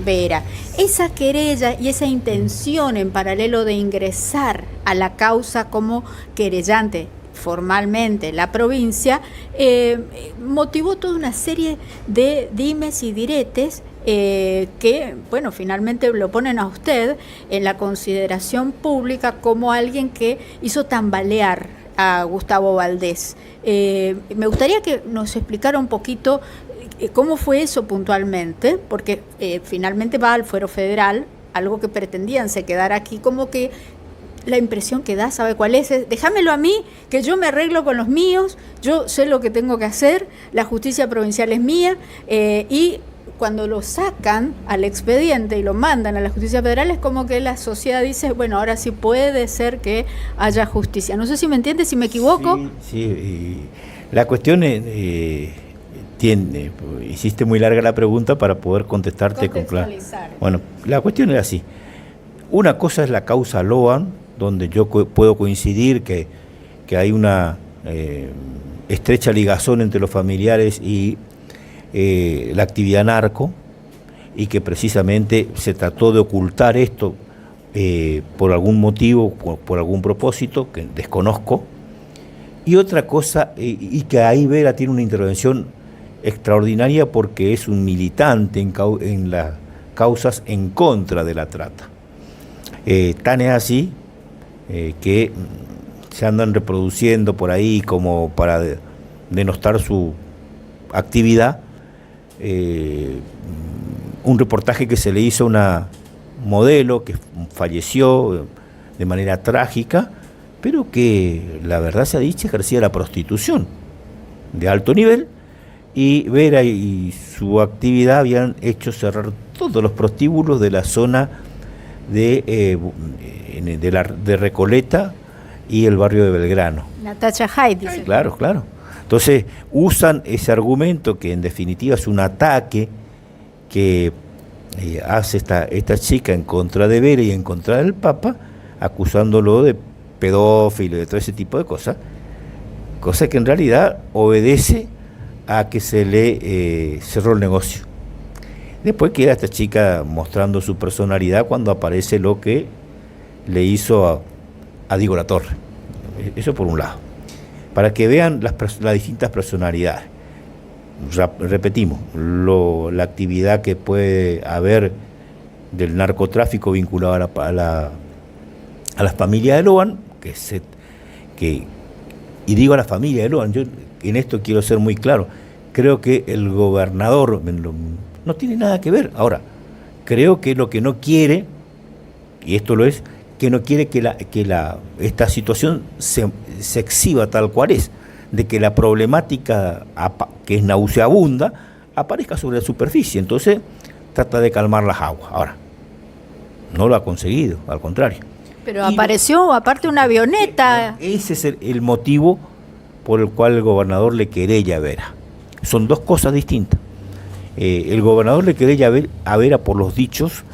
Vera. Esa querella y esa intención en paralelo de ingresar a la causa como querellante formalmente la provincia, motivó toda una serie de dimes y diretes que, bueno, finalmente lo ponen a usted en la consideración pública como alguien que hizo tambalear a Gustavo Valdés. Me gustaría que nos explicara un poquito cómo fue eso puntualmente, porque finalmente va al fuero federal, algo que pretendían se quedara aquí, como que la impresión que da, ¿sabe cuál es? Déjamelo a mí, que yo me arreglo con los míos, yo sé lo que tengo que hacer, la justicia provincial es mía, y cuando lo sacan al expediente y lo mandan a la justicia federal, es como que la sociedad dice, bueno, ahora sí puede ser que haya justicia. No sé si me entiende, si me equivoco. Sí, la cuestión es... hiciste muy larga la pregunta para poder contestarte con claro. Bueno, la cuestión es así. Una cosa es la causa Loan, donde yo puedo coincidir que hay una estrecha ligazón entre los familiares y la actividad narco, y que precisamente se trató de ocultar esto por algún motivo, por algún propósito que desconozco. Y otra cosa, y que ahí Vera tiene una intervención extraordinaria porque es un militante en las causas en contra de la trata. Tan es así que se andan reproduciendo por ahí como para denostar su actividad, un reportaje que se le hizo a una modelo que falleció de manera trágica, pero que la verdad sea dicha ejercía la prostitución de alto nivel, y Vera y su actividad habían hecho cerrar todos los prostíbulos de la zona de Recoleta y el barrio de Belgrano. Natacha Hyde dice. Claro. Entonces usan ese argumento que en definitiva es un ataque que hace esta chica en contra de Vera y en contra del Papa, acusándolo de pedófilo y de todo ese tipo de cosas, cosa que en realidad obedece a que se le cerró el negocio. Después queda esta chica mostrando su personalidad cuando aparece lo que le hizo a Diego Latorre. Eso por un lado. Para que vean las distintas personalidades. Repetimos, la actividad que puede haber del narcotráfico vinculado a la familia de Loan, y digo a la familia de Loan, yo en esto quiero ser muy claro, creo que el gobernador no tiene nada que ver. Ahora, creo que lo que no quiere, y esto lo es, que no quiere que esta situación se exhiba tal cual es, de que la problemática que es nauseabunda aparezca sobre la superficie. Entonces trata de calmar las aguas. Ahora, no lo ha conseguido, al contrario. Pero apareció aparte una avioneta. Ese es el motivo por el cual el gobernador le querella a Vera. Son dos cosas distintas. El gobernador le querella a Vera por los dichos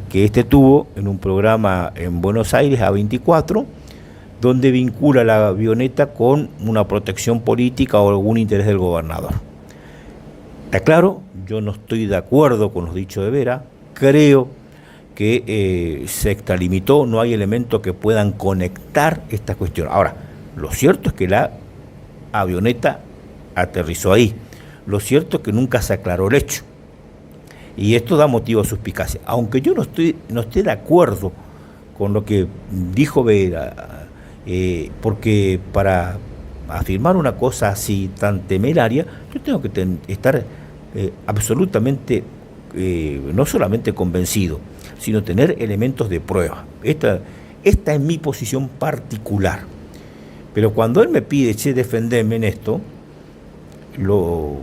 que tuvo en un programa en Buenos Aires, A24, donde vincula la avioneta con una protección política o algún interés del gobernador. Está claro, yo no estoy de acuerdo con los dichos de Vera, creo que se extralimitó, no hay elementos que puedan conectar esta cuestión. Ahora, lo cierto es que la avioneta aterrizó ahí, lo cierto es que nunca se aclaró el hecho, y esto da motivo a suspicacia. Aunque yo no esté de acuerdo con lo que dijo Vera, porque para afirmar una cosa así tan temeraria, yo tengo que estar absolutamente, no solamente convencido, sino tener elementos de prueba. Esta es mi posición particular. Pero cuando él me pide, defenderme en esto, yo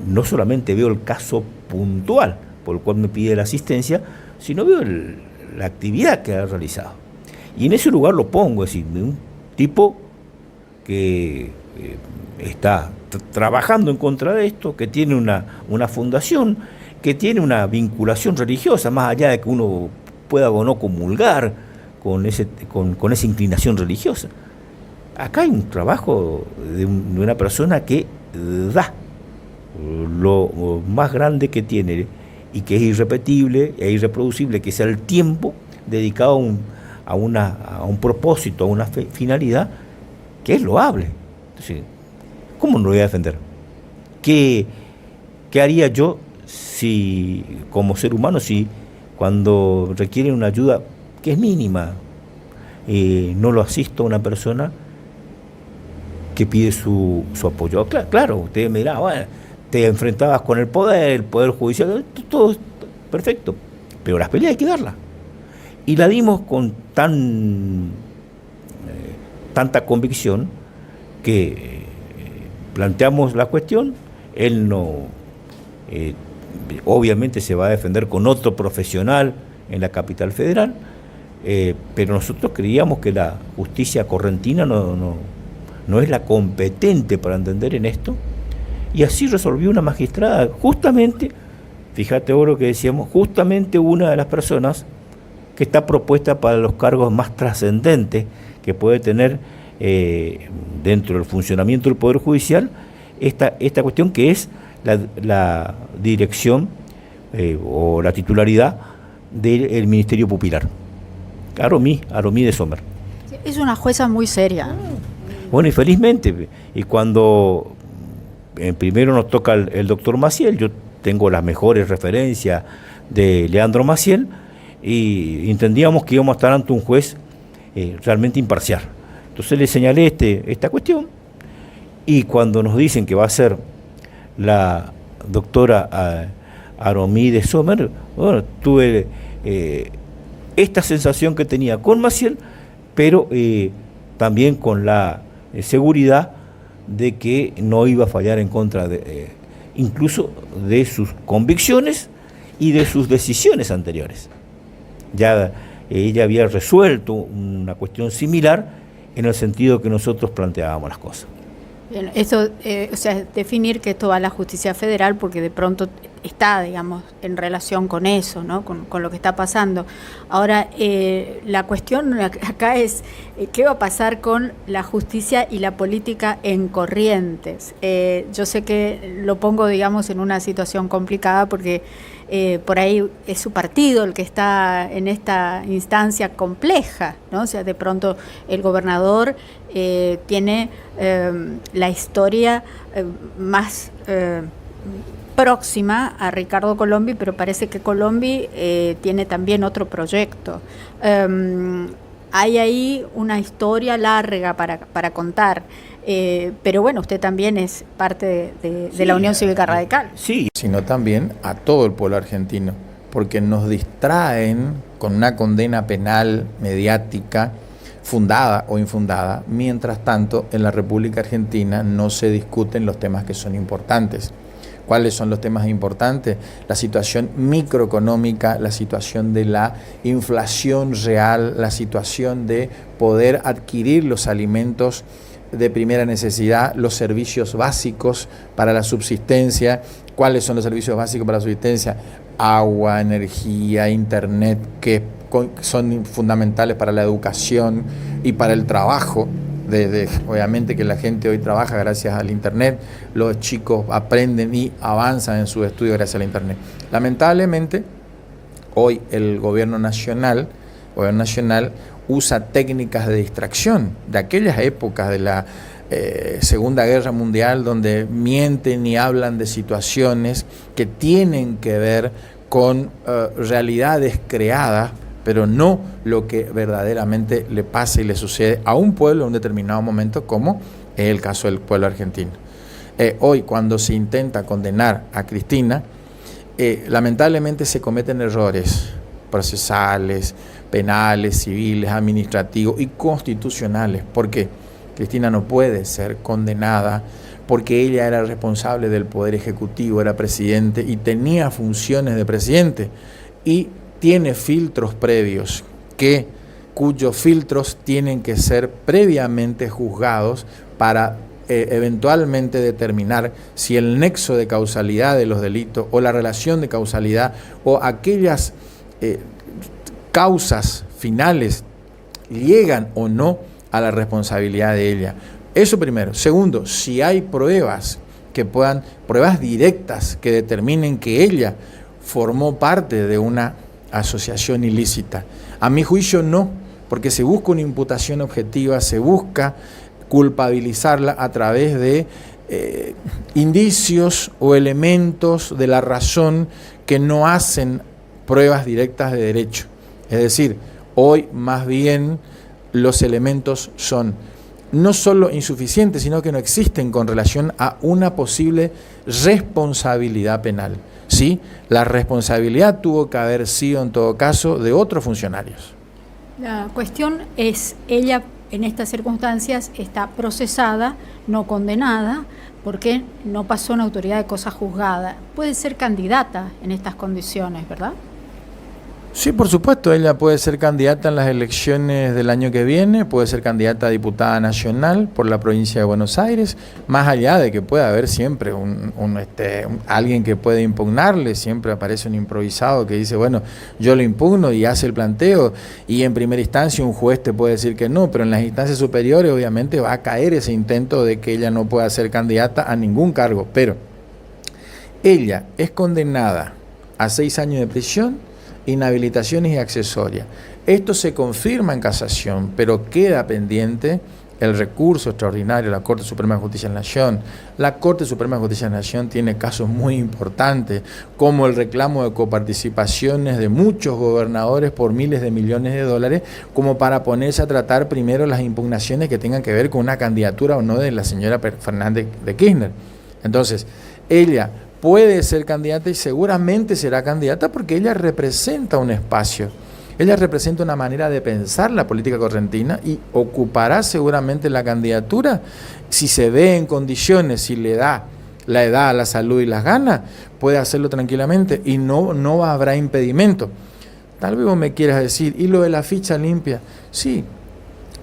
no solamente veo el caso puntual por el cual me pide la asistencia, sino veo la actividad que ha realizado. Y en ese lugar lo pongo, es decir, de un tipo que está trabajando en contra de esto, que tiene una fundación, que tiene una vinculación religiosa, más allá de que uno pueda o no comulgar con esa inclinación religiosa. Acá hay un trabajo de una persona que da lo más grande que tiene y que es irrepetible e irreproducible, que sea el tiempo dedicado a un propósito, a una finalidad que es loable. Entonces, ¿cómo no lo voy a defender? ¿Qué haría yo como ser humano, si cuando requiere una ayuda que es mínima, no lo asisto a una persona que pide su apoyo? Claro, usted me dirá, bueno, te enfrentabas con el poder judicial, todo perfecto, pero las peleas hay que darlas. Y la dimos con tanta convicción que planteamos la cuestión. Él obviamente se va a defender con otro profesional en la capital federal, pero nosotros creíamos que la justicia correntina no es la competente para entender en esto, Y así resolvió una magistrada, justamente, fíjate ahora lo que decíamos, justamente una de las personas que está propuesta para los cargos más trascendentes que puede tener dentro del funcionamiento del Poder Judicial, esta cuestión que es la dirección o la titularidad del Ministerio Pupilar. Aromí de Sommer. Es una jueza muy seria. Bueno, y felizmente, y cuando primero nos toca el doctor Maciel, yo tengo las mejores referencias de Leandro Maciel, y entendíamos que íbamos a estar ante un juez realmente imparcial. Entonces le señalé esta cuestión, y cuando nos dicen que va a ser la doctora Aromí de Sommer, bueno, tuve esta sensación que tenía con Maciel, pero también con la seguridad de que no iba a fallar en contra incluso de sus convicciones y de sus decisiones anteriores. Ya ella había resuelto una cuestión similar en el sentido que nosotros planteábamos las cosas. Bien, esto, o sea, definir que esto va a la justicia federal porque de pronto está, digamos, en relación con eso, ¿no? Con lo que está pasando. Ahora, la cuestión acá es qué va a pasar con la justicia y la política en Corrientes. Yo sé que lo pongo, digamos, en una situación complicada porque por ahí es su partido el que está en esta instancia compleja, ¿no? O sea, de pronto el gobernador tiene la historia más próxima a Ricardo Colombi, pero parece que Colombi tiene también otro proyecto. Hay ahí una historia larga para contar, pero bueno, usted también es parte de la Unión Cívica Radical. Sí. Sino también a todo el pueblo argentino, porque nos distraen con una condena penal mediática, fundada o infundada. Mientras tanto, en la República Argentina no se discuten los temas que son importantes. ¿Cuáles son los temas importantes? La situación microeconómica, la situación de la inflación real, la situación de poder adquirir los alimentos de primera necesidad, los servicios básicos para la subsistencia. ¿Cuáles son los servicios básicos para la subsistencia? Agua, energía, internet, que son fundamentales para la educación y para el trabajo. Obviamente que la gente hoy trabaja gracias al internet, los chicos aprenden y avanzan en sus estudios gracias al internet. Lamentablemente, hoy el gobierno nacional usa técnicas de distracción de aquellas épocas de la Segunda Guerra Mundial, donde mienten y hablan de situaciones que tienen que ver con realidades creadas, pero no lo que verdaderamente le pasa y le sucede a un pueblo en un determinado momento, como es el caso del pueblo argentino. Hoy, cuando se intenta condenar a Cristina, lamentablemente se cometen errores procesales, penales, civiles, administrativos y constitucionales. ¿Por qué? Cristina no puede ser condenada porque ella era responsable del Poder Ejecutivo, era presidente y tenía funciones de presidente, y tiene filtros previos, cuyos filtros tienen que ser previamente juzgados para eventualmente determinar si el nexo de causalidad de los delitos o la relación de causalidad o aquellas causas finales llegan o no a la responsabilidad de ella. Eso primero. Segundo, si hay pruebas pruebas directas que determinen que ella formó parte de una asociación ilícita. A mi juicio no, porque se busca una imputación objetiva, se busca culpabilizarla a través de indicios o elementos de la razón que no hacen pruebas directas de derecho. Es decir, hoy más bien los elementos son no solo insuficientes, sino que no existen con relación a una posible responsabilidad penal. Sí, la responsabilidad tuvo que haber sido en todo caso de otros funcionarios. La cuestión es, ella en estas circunstancias está procesada, no condenada, porque no pasó en autoridad de cosa juzgada. Puede ser candidata en estas condiciones, ¿verdad? Sí, por supuesto, ella puede ser candidata en las elecciones del año que viene, puede ser candidata a diputada nacional por la provincia de Buenos Aires, más allá de que pueda haber siempre alguien que puede impugnarle, siempre aparece un improvisado que dice, bueno, yo lo impugno y hace el planteo, y en primera instancia un juez te puede decir que no, pero en las instancias superiores obviamente va a caer ese intento de que ella no pueda ser candidata a ningún cargo, pero ella es condenada a 6 años de prisión, inhabilitaciones y accesorias. Esto se confirma en casación, pero queda pendiente el recurso extraordinario de la Corte Suprema de Justicia de la Nación. La Corte Suprema de Justicia de la Nación tiene casos muy importantes, como el reclamo de coparticipaciones de muchos gobernadores por miles de millones de dólares, como para ponerse a tratar primero las impugnaciones que tengan que ver con una candidatura o no de la señora Fernández de Kirchner. Entonces, ella puede ser candidata y seguramente será candidata porque ella representa un espacio, ella representa una manera de pensar la política correntina y ocupará seguramente la candidatura si se ve en condiciones, si le da la edad, la salud y las ganas, puede hacerlo tranquilamente y no habrá impedimento. Tal vez vos me quieras decir, ¿y lo de la ficha limpia? Sí,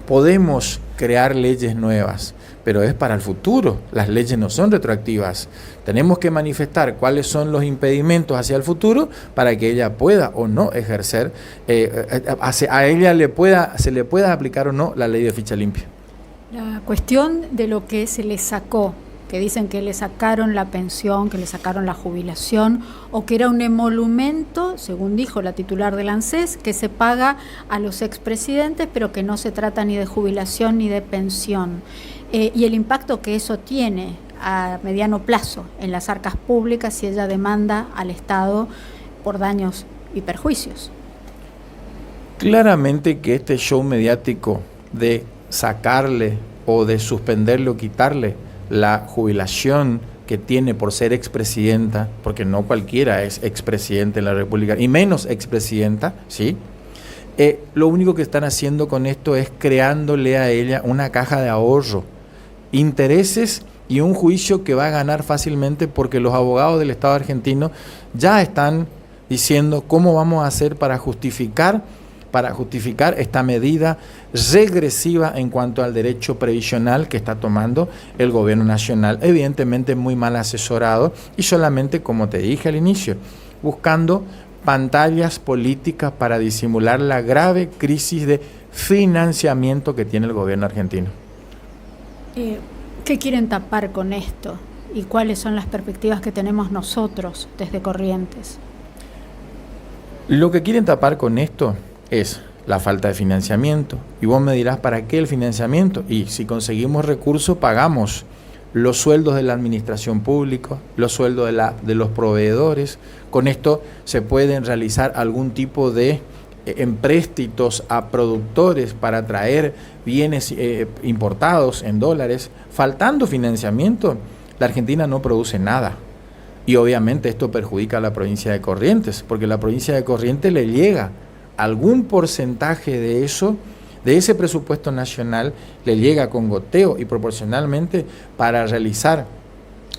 podemos crear leyes nuevas, pero es para el futuro, las leyes no son retroactivas. Tenemos que manifestar cuáles son los impedimentos hacia el futuro para que ella pueda o no ejercer, a ella se le pueda aplicar o no la ley de ficha limpia. La cuestión de lo que se le sacó, que dicen que le sacaron la pensión, que le sacaron la jubilación, o que era un emolumento, según dijo la titular del ANSES, que se paga a los expresidentes, pero que no se trata ni de jubilación ni de pensión. Y el impacto que eso tiene a mediano plazo en las arcas públicas si ella demanda al Estado por daños y perjuicios. Claramente que este show mediático de sacarle o de suspenderle o quitarle la jubilación que tiene por ser expresidenta, porque no cualquiera es expresidente en la República, y menos expresidenta, ¿sí? Lo único que están haciendo con esto es creándole a ella una caja de ahorro, intereses y un juicio que va a ganar fácilmente porque los abogados del Estado argentino ya están diciendo cómo vamos a hacer para justificar esta medida regresiva en cuanto al derecho previsional que está tomando el gobierno nacional, evidentemente muy mal asesorado y solamente, como te dije al inicio, buscando pantallas políticas para disimular la grave crisis de financiamiento que tiene el gobierno argentino. ¿Qué quieren tapar con esto? ¿Y cuáles son las perspectivas que tenemos nosotros desde Corrientes? Lo que quieren tapar con esto es la falta de financiamiento. Y vos me dirás, ¿para qué el financiamiento? Y si conseguimos recursos, pagamos los sueldos de la administración pública, los sueldos de los proveedores. Con esto se pueden realizar algún tipo de empréstitos a productores para traer bienes importados en dólares. Faltando financiamiento, la Argentina no produce nada. Y obviamente esto perjudica a la provincia de Corrientes, porque la provincia de Corrientes le llega algún porcentaje de eso, de ese presupuesto nacional, le llega con goteo y proporcionalmente para realizar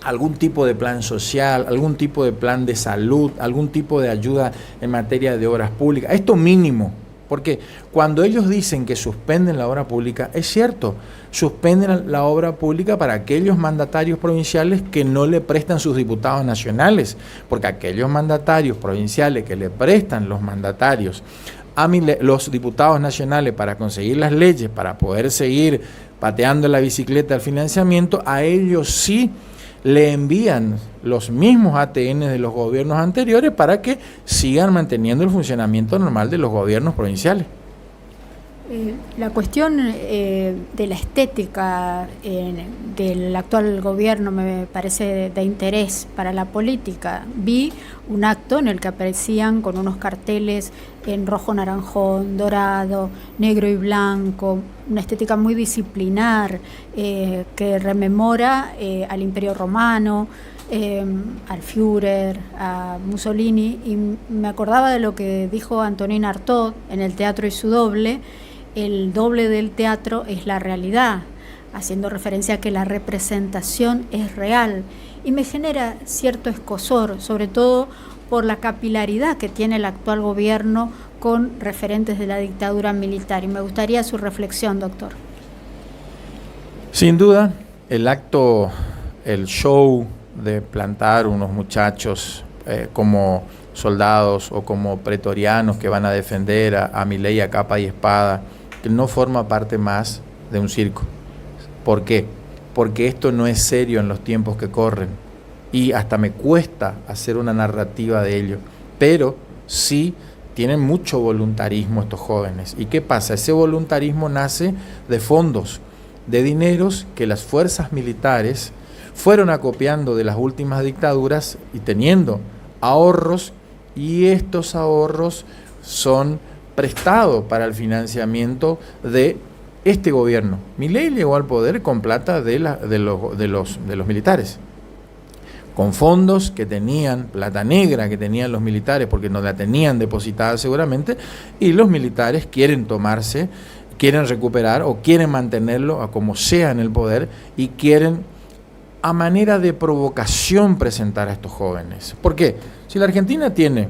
algún tipo de plan social, algún tipo de plan de salud, algún tipo de ayuda en materia de obras públicas. Esto mínimo, porque cuando ellos dicen que suspenden la obra pública, es cierto, suspenden la obra pública para aquellos mandatarios provinciales que no le prestan sus diputados nacionales, porque aquellos mandatarios provinciales que le prestan los mandatarios a los diputados nacionales para conseguir las leyes, para poder seguir pateando la bicicleta al financiamiento, a ellos sí le envían los mismos ATN de los gobiernos anteriores para que sigan manteniendo el funcionamiento normal de los gobiernos provinciales. La cuestión de la estética del actual gobierno me parece de interés para la política. Vi un acto en el que aparecían con unos carteles en rojo, naranjón, dorado, negro y blanco, una estética muy disciplinar que rememora al Imperio Romano, al Führer, a Mussolini, y me acordaba de lo que dijo Antonín Artaud en El teatro y su doble. El doble del teatro es la realidad, haciendo referencia a que la representación es real, y me genera cierto escozor, sobre todo por la capilaridad que tiene el actual gobierno con referentes de la dictadura militar. Y me gustaría su reflexión, doctor. Sin duda, el acto, el show de plantar unos muchachos como soldados o como pretorianos que van a defender a Milei a capa y espada, que no forma parte más de un circo. ¿Por qué? Porque esto no es serio en los tiempos que corren y hasta me cuesta hacer una narrativa de ello, pero sí tienen mucho voluntarismo estos jóvenes. ¿Y qué pasa? Ese voluntarismo nace de fondos, de dineros que las fuerzas militares fueron acopiando de las últimas dictaduras y teniendo ahorros, y estos ahorros son prestados para el financiamiento de este gobierno. Milei llegó al poder con plata de los militares, con fondos que tenían, plata negra que tenían los militares porque no la tenían depositada seguramente, y los militares quieren recuperar o quieren mantenerlo a como sea en el poder y quieren a manera de provocación presentar a estos jóvenes. ¿Por qué? Si la Argentina tiene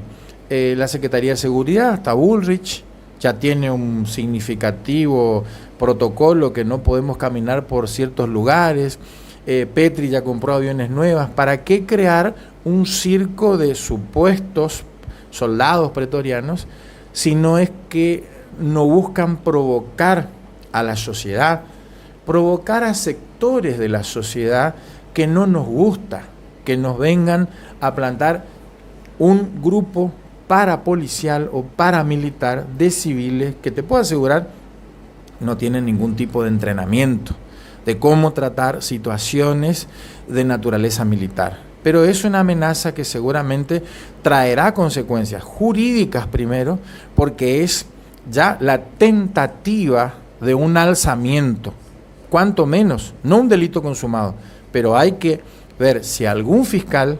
la Secretaría de Seguridad, hasta Bullrich, ya tiene un significativo protocolo que no podemos caminar por ciertos lugares, Petri ya compró aviones nuevas, ¿para qué crear un circo de supuestos soldados pretorianos si no es que no buscan provocar a la sociedad, provocar a sectores de la sociedad que no nos gusta, que nos vengan a plantar un grupo parapolicial o paramilitar de civiles que te puedo asegurar no tienen ningún tipo de entrenamiento de cómo tratar situaciones de naturaleza militar. Pero es una amenaza que seguramente traerá consecuencias jurídicas primero, porque es ya la tentativa de un alzamiento, cuanto menos, no un delito consumado, pero hay que ver si algún fiscal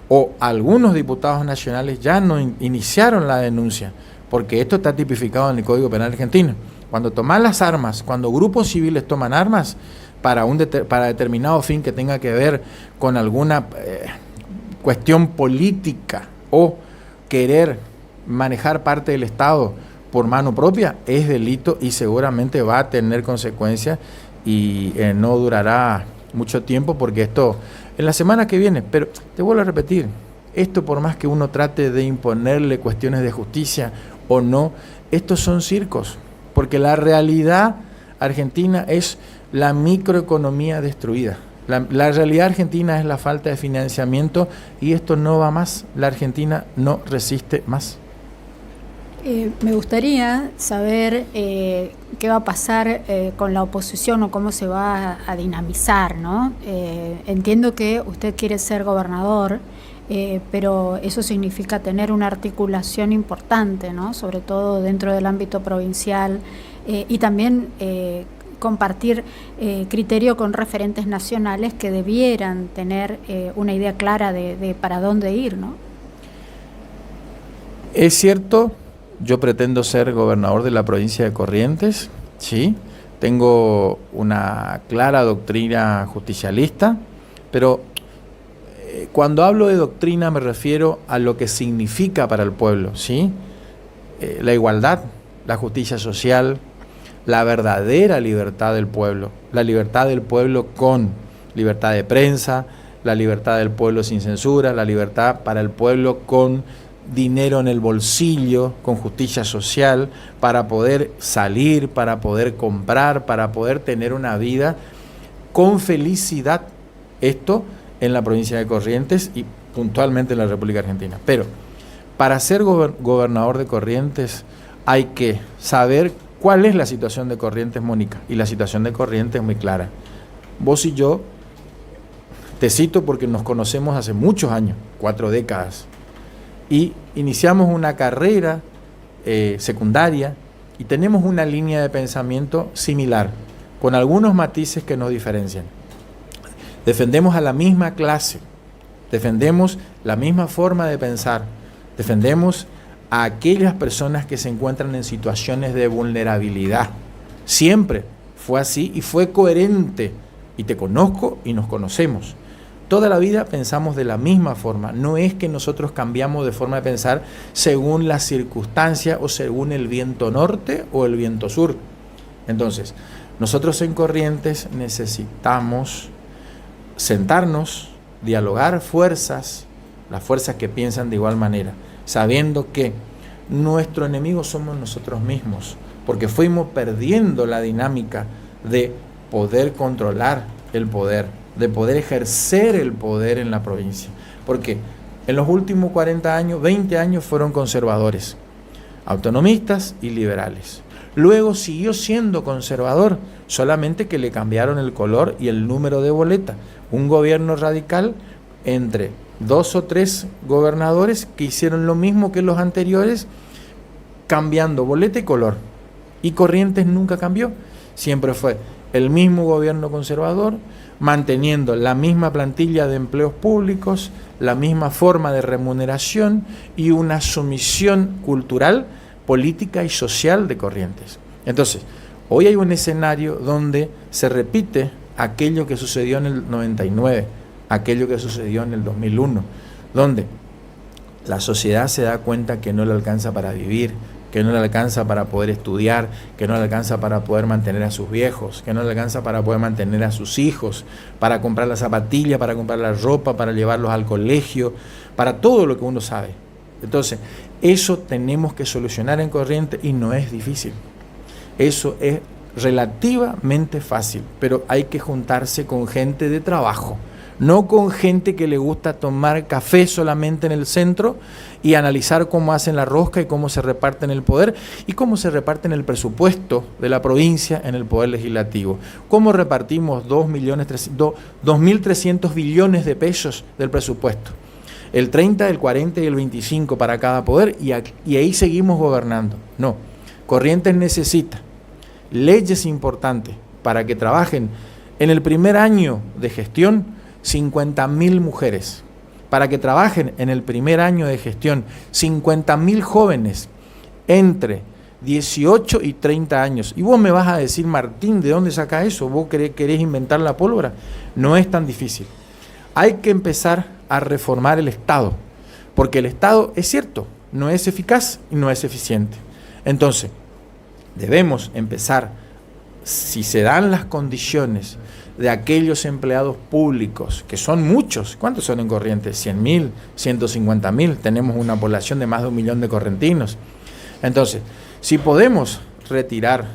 o algunos diputados nacionales ya no iniciaron la denuncia, porque esto está tipificado en el Código Penal argentino. Cuando toman las armas, cuando grupos civiles toman armas para determinado fin que tenga que ver con alguna cuestión política o querer manejar parte del Estado por mano propia, es delito y seguramente va a tener consecuencias y no durará mucho tiempo, porque esto en la semana que viene, pero te vuelvo a repetir, esto por más que uno trate de imponerle cuestiones de justicia o no, estos son circos, porque la realidad argentina es la microeconomía destruida. La realidad argentina es la falta de financiamiento y esto no va más, la Argentina no resiste más. Me gustaría saber qué va a pasar con la oposición o cómo se va a dinamizar, ¿no? Entiendo que usted quiere ser gobernador, pero eso significa tener una articulación importante, ¿no? Sobre todo dentro del ámbito provincial y también compartir criterio con referentes nacionales que debieran tener una idea clara de para dónde ir, ¿no? Es cierto. Yo pretendo ser gobernador de la provincia de Corrientes, ¿sí? Tengo una clara doctrina justicialista, pero cuando hablo de doctrina me refiero a lo que significa para el pueblo, ¿sí? La igualdad, la justicia social, la verdadera libertad del pueblo, la libertad del pueblo con libertad de prensa, la libertad del pueblo sin censura, la libertad para el pueblo con dinero en el bolsillo, con justicia social, para poder salir, para poder comprar, para poder tener una vida con felicidad. Esto en la provincia de Corrientes y puntualmente en la República Argentina. Pero para ser gobernador de Corrientes hay que saber cuál es la situación de Corrientes, Mónica, y la situación de Corrientes es muy clara. Vos y yo, te cito porque nos conocemos hace muchos años, 4 décadas, y iniciamos una carrera secundaria y tenemos una línea de pensamiento similar, con algunos matices que nos diferencian. Defendemos a la misma clase, defendemos la misma forma de pensar, defendemos a aquellas personas que se encuentran en situaciones de vulnerabilidad. Siempre fue así y fue coherente, y te conozco y nos conocemos. Toda la vida pensamos de la misma forma. No es que nosotros cambiamos de forma de pensar según la circunstancia o según el viento norte o el viento sur. Entonces, nosotros en Corrientes necesitamos sentarnos, dialogar fuerzas, las fuerzas que piensan de igual manera, sabiendo que nuestro enemigo somos nosotros mismos, porque fuimos perdiendo la dinámica de poder controlar el poder, de poder ejercer el poder en la provincia. Porque en los últimos 40 años, 20 años fueron conservadores, autonomistas y liberales. Luego siguió siendo conservador, solamente que le cambiaron el color y el número de boleta. Un gobierno radical entre 2 o 3 gobernadores que hicieron lo mismo que los anteriores, cambiando boleta y color. Y Corrientes nunca cambió, siempre fue el mismo gobierno conservador, manteniendo la misma plantilla de empleos públicos, la misma forma de remuneración y una sumisión cultural, política y social de Corrientes. Entonces, hoy hay un escenario donde se repite aquello que sucedió en el 99, aquello que sucedió en el 2001, donde la sociedad se da cuenta que no le alcanza para vivir, que no le alcanza para poder estudiar, que no le alcanza para poder mantener a sus viejos, que no le alcanza para poder mantener a sus hijos, para comprar la zapatilla, para comprar la ropa, para llevarlos al colegio, para todo lo que uno sabe. Entonces, eso tenemos que solucionar en Corrientes y no es difícil. Eso es relativamente fácil, pero hay que juntarse con gente de trabajo, no con gente que le gusta tomar café solamente en el centro y analizar cómo hacen la rosca y cómo se reparten el poder y cómo se reparten el presupuesto de la provincia en el poder legislativo. Cómo repartimos 2.300 billones de pesos del presupuesto. El 30, el 40 y el 25 para cada poder y ahí seguimos gobernando. No, Corrientes necesita leyes importantes para que trabajen en el primer año de gestión 50.000 mujeres, para que trabajen en el primer año de gestión 50.000 jóvenes entre 18 y 30 años. Y vos me vas a decir, Martín, ¿de dónde saca eso? ¿Vos querés inventar la pólvora? No es tan difícil. Hay que empezar a reformar el Estado, porque el Estado, es cierto, no es eficaz y no es eficiente. Entonces, debemos empezar, si se dan las condiciones de aquellos empleados públicos, que son muchos. ¿Cuántos son en Corrientes? 100.000, 150.000. Tenemos una población de más de 1 millón de correntinos. Entonces, si podemos retirar,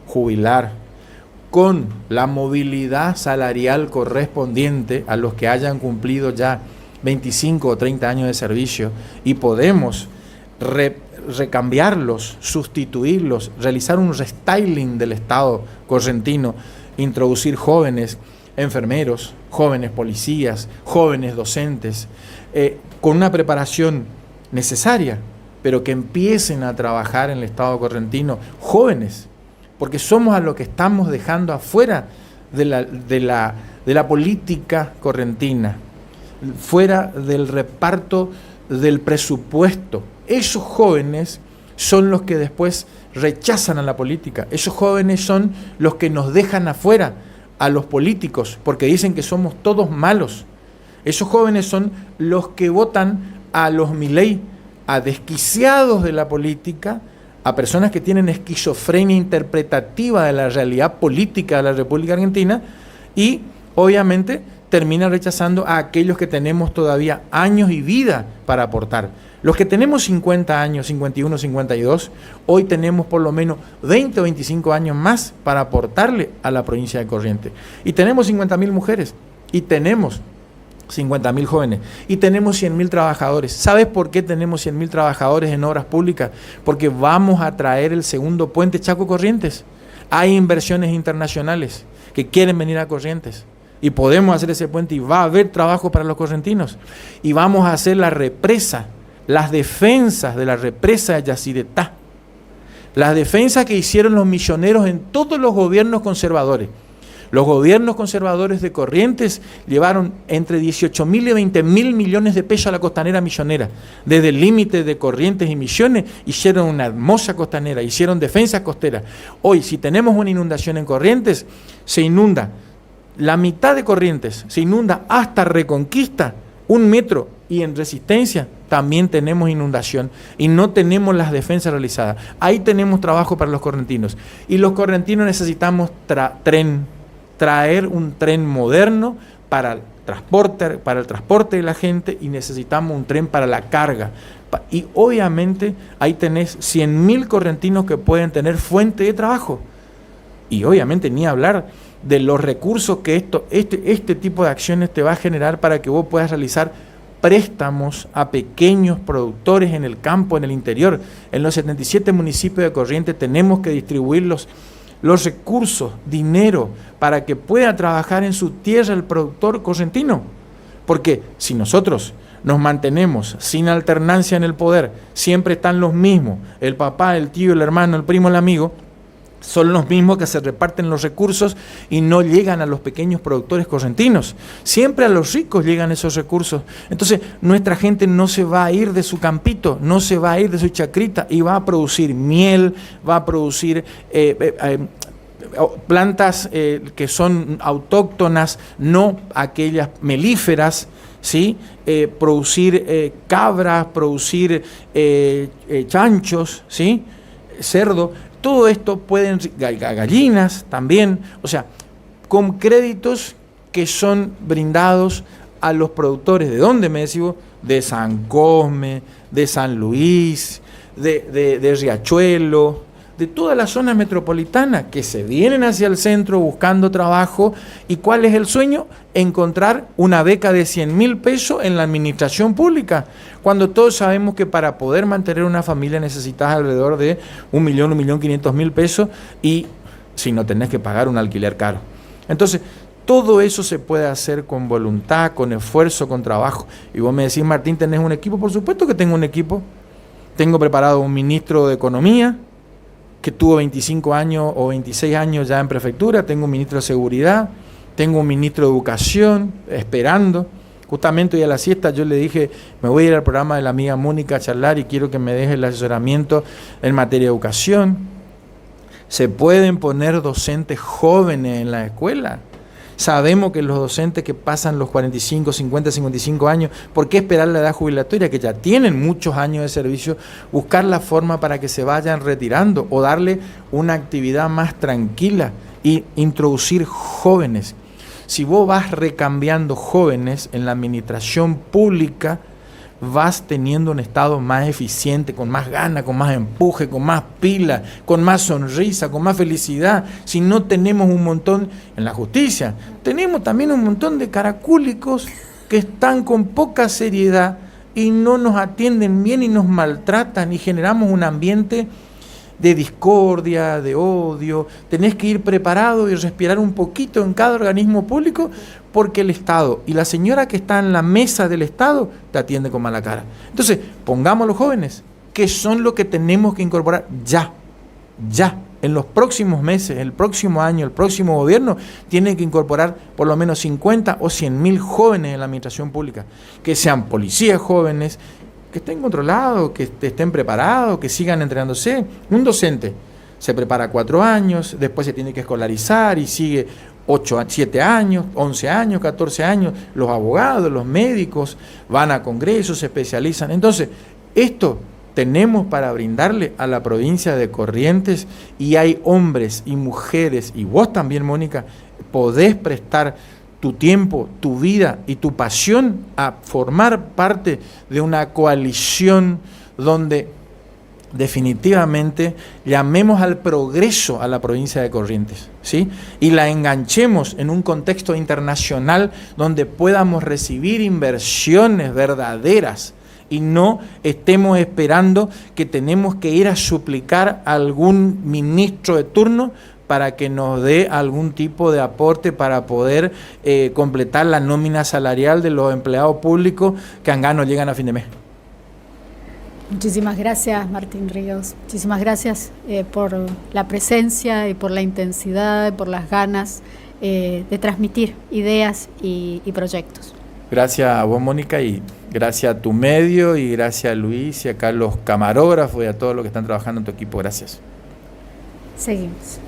jubilar, con la movilidad salarial correspondiente a los que hayan cumplido ya 25 o 30 años de servicio, y podemos recambiarlos, sustituirlos, realizar un restyling del Estado correntino, introducir jóvenes enfermeros, jóvenes policías, jóvenes docentes, con una preparación necesaria, pero que empiecen a trabajar en el Estado correntino jóvenes, porque somos a lo que estamos dejando afuera de la política correntina, fuera del reparto del presupuesto. Esos jóvenes son los que después rechazan a la política. Esos jóvenes son los que nos dejan afuera a los políticos porque dicen que somos todos malos. Esos jóvenes son los que votan a los Milei, a desquiciados de la política, a personas que tienen esquizofrenia interpretativa de la realidad política de la República Argentina, y obviamente terminan rechazando a aquellos que tenemos todavía años y vida para aportar. Los que tenemos 50 años, 51, 52, hoy tenemos por lo menos 20 o 25 años más para aportarle a la provincia de Corrientes. Y tenemos 50.000 mujeres, y tenemos 50.000 jóvenes, y tenemos 100.000 trabajadores. ¿Sabes por qué tenemos 100.000 trabajadores en obras públicas? Porque vamos a traer el segundo puente Chaco Corrientes. Hay inversiones internacionales que quieren venir a Corrientes. Y podemos hacer ese puente y va a haber trabajo para los correntinos. Y vamos a hacer la represa, las defensas de la represa de Yacyretá, las defensas que hicieron los misioneros en todos los gobiernos conservadores. Los gobiernos conservadores de Corrientes llevaron entre 18.000 y 20.000 millones de pesos a la costanera misionera. Desde el límite de Corrientes y Misiones hicieron una hermosa costanera, hicieron defensas costeras. Hoy, si tenemos una inundación en Corrientes, se inunda la mitad de Corrientes se inunda hasta Reconquista, 1 metro, y en Resistencia también tenemos inundación y no tenemos las defensas realizadas. Ahí tenemos trabajo para los correntinos. Y los correntinos necesitamos traer un tren moderno para el transporte de la gente, y necesitamos un tren para la carga. Y obviamente ahí tenés 100.000 correntinos que pueden tener fuente de trabajo. Y obviamente ni hablar de los recursos que este tipo de acciones te va a generar para que vos puedas realizar préstamos a pequeños productores en el campo, en el interior. En los 77 municipios de Corrientes tenemos que distribuir los recursos, dinero, para que pueda trabajar en su tierra el productor correntino. Porque si nosotros nos mantenemos sin alternancia en el poder, siempre están los mismos, el papá, el tío, el hermano, el primo, el amigo, son los mismos que se reparten los recursos y no llegan a los pequeños productores correntinos. Siempre a los ricos llegan esos recursos. Entonces, nuestra gente no se va a ir de su campito, no se va a ir de su chacrita, y va a producir miel, va a producir plantas que son autóctonas, no aquellas melíferas, ¿sí? Producir cabras, producir chanchos, ¿sí? Cerdo. Todo esto pueden, gallinas también, o sea, con créditos que son brindados a los productores. ¿De dónde, me decís vos? De San Cosme, de San Luis, de Riachuelo, de toda la zona metropolitana, que se vienen hacia el centro buscando trabajo. ¿Y cuál es el sueño? Encontrar una beca de 100.000 pesos en la administración pública, cuando todos sabemos que para poder mantener una familia necesitas alrededor de 1.500.000 pesos, y si no tenés que pagar un alquiler caro. Entonces, todo eso se puede hacer con voluntad, con esfuerzo, con trabajo. Y vos me decís, Martín, ¿tenés un equipo? Por supuesto que tengo un equipo. Tengo preparado un ministro de Economía, que tuvo 25 años o 26 años ya en prefectura. Tengo un ministro de Seguridad, tengo un ministro de Educación esperando. Justamente hoy a la siesta yo le dije, me voy a ir al programa de la amiga Mónica a charlar y quiero que me deje el asesoramiento en materia de educación. Se pueden poner docentes jóvenes en la escuela. Sabemos que los docentes que pasan los 45, 50, 55 años, ¿por qué esperar la edad jubilatoria? Que ya tienen muchos años de servicio, buscar la forma para que se vayan retirando o darle una actividad más tranquila y introducir jóvenes. Si vos vas recambiando jóvenes en la administración pública, vas teniendo un Estado más eficiente, con más ganas, con más empuje, con más pila, con más sonrisa, con más felicidad. Si no tenemos un montón en la justicia, tenemos también un montón de caracúlicos que están con poca seriedad y no nos atienden bien y nos maltratan, y generamos un ambiente de discordia, de odio. Tenés que ir preparado y respirar un poquito en cada organismo público, porque el Estado y la señora que está en la mesa del Estado te atiende con mala cara. Entonces, pongamos a los jóvenes, que son lo que tenemos que incorporar ya, en los próximos meses, el próximo año, el próximo gobierno, tiene que incorporar por lo menos 50 o 100.000 jóvenes en la administración pública, que sean policías jóvenes, que estén controlados, que estén preparados, que sigan entrenándose. Un docente se prepara 4 años, después se tiene que escolarizar y sigue 7 años, 11 años, 14 años. Los abogados, los médicos van a congresos, se especializan. Entonces, esto tenemos para brindarle a la provincia de Corrientes, y hay hombres y mujeres, y vos también, Mónica, podés prestar tu tiempo, tu vida y tu pasión a formar parte de una coalición donde definitivamente llamemos al progreso a la provincia de Corrientes, ¿sí? Y la enganchemos en un contexto internacional donde podamos recibir inversiones verdaderas, y no estemos esperando que tenemos que ir a suplicar a algún ministro de turno para que nos dé algún tipo de aporte para poder completar la nómina salarial de los empleados públicos que acá no llegan a fin de mes. Muchísimas gracias, Martín Ríos. Muchísimas gracias por la presencia y por la intensidad y por las ganas de transmitir ideas y proyectos. Gracias a vos, Mónica, y gracias a tu medio, y gracias a Luis y acá los camarógrafos y a todos los que están trabajando en tu equipo. Gracias. Seguimos.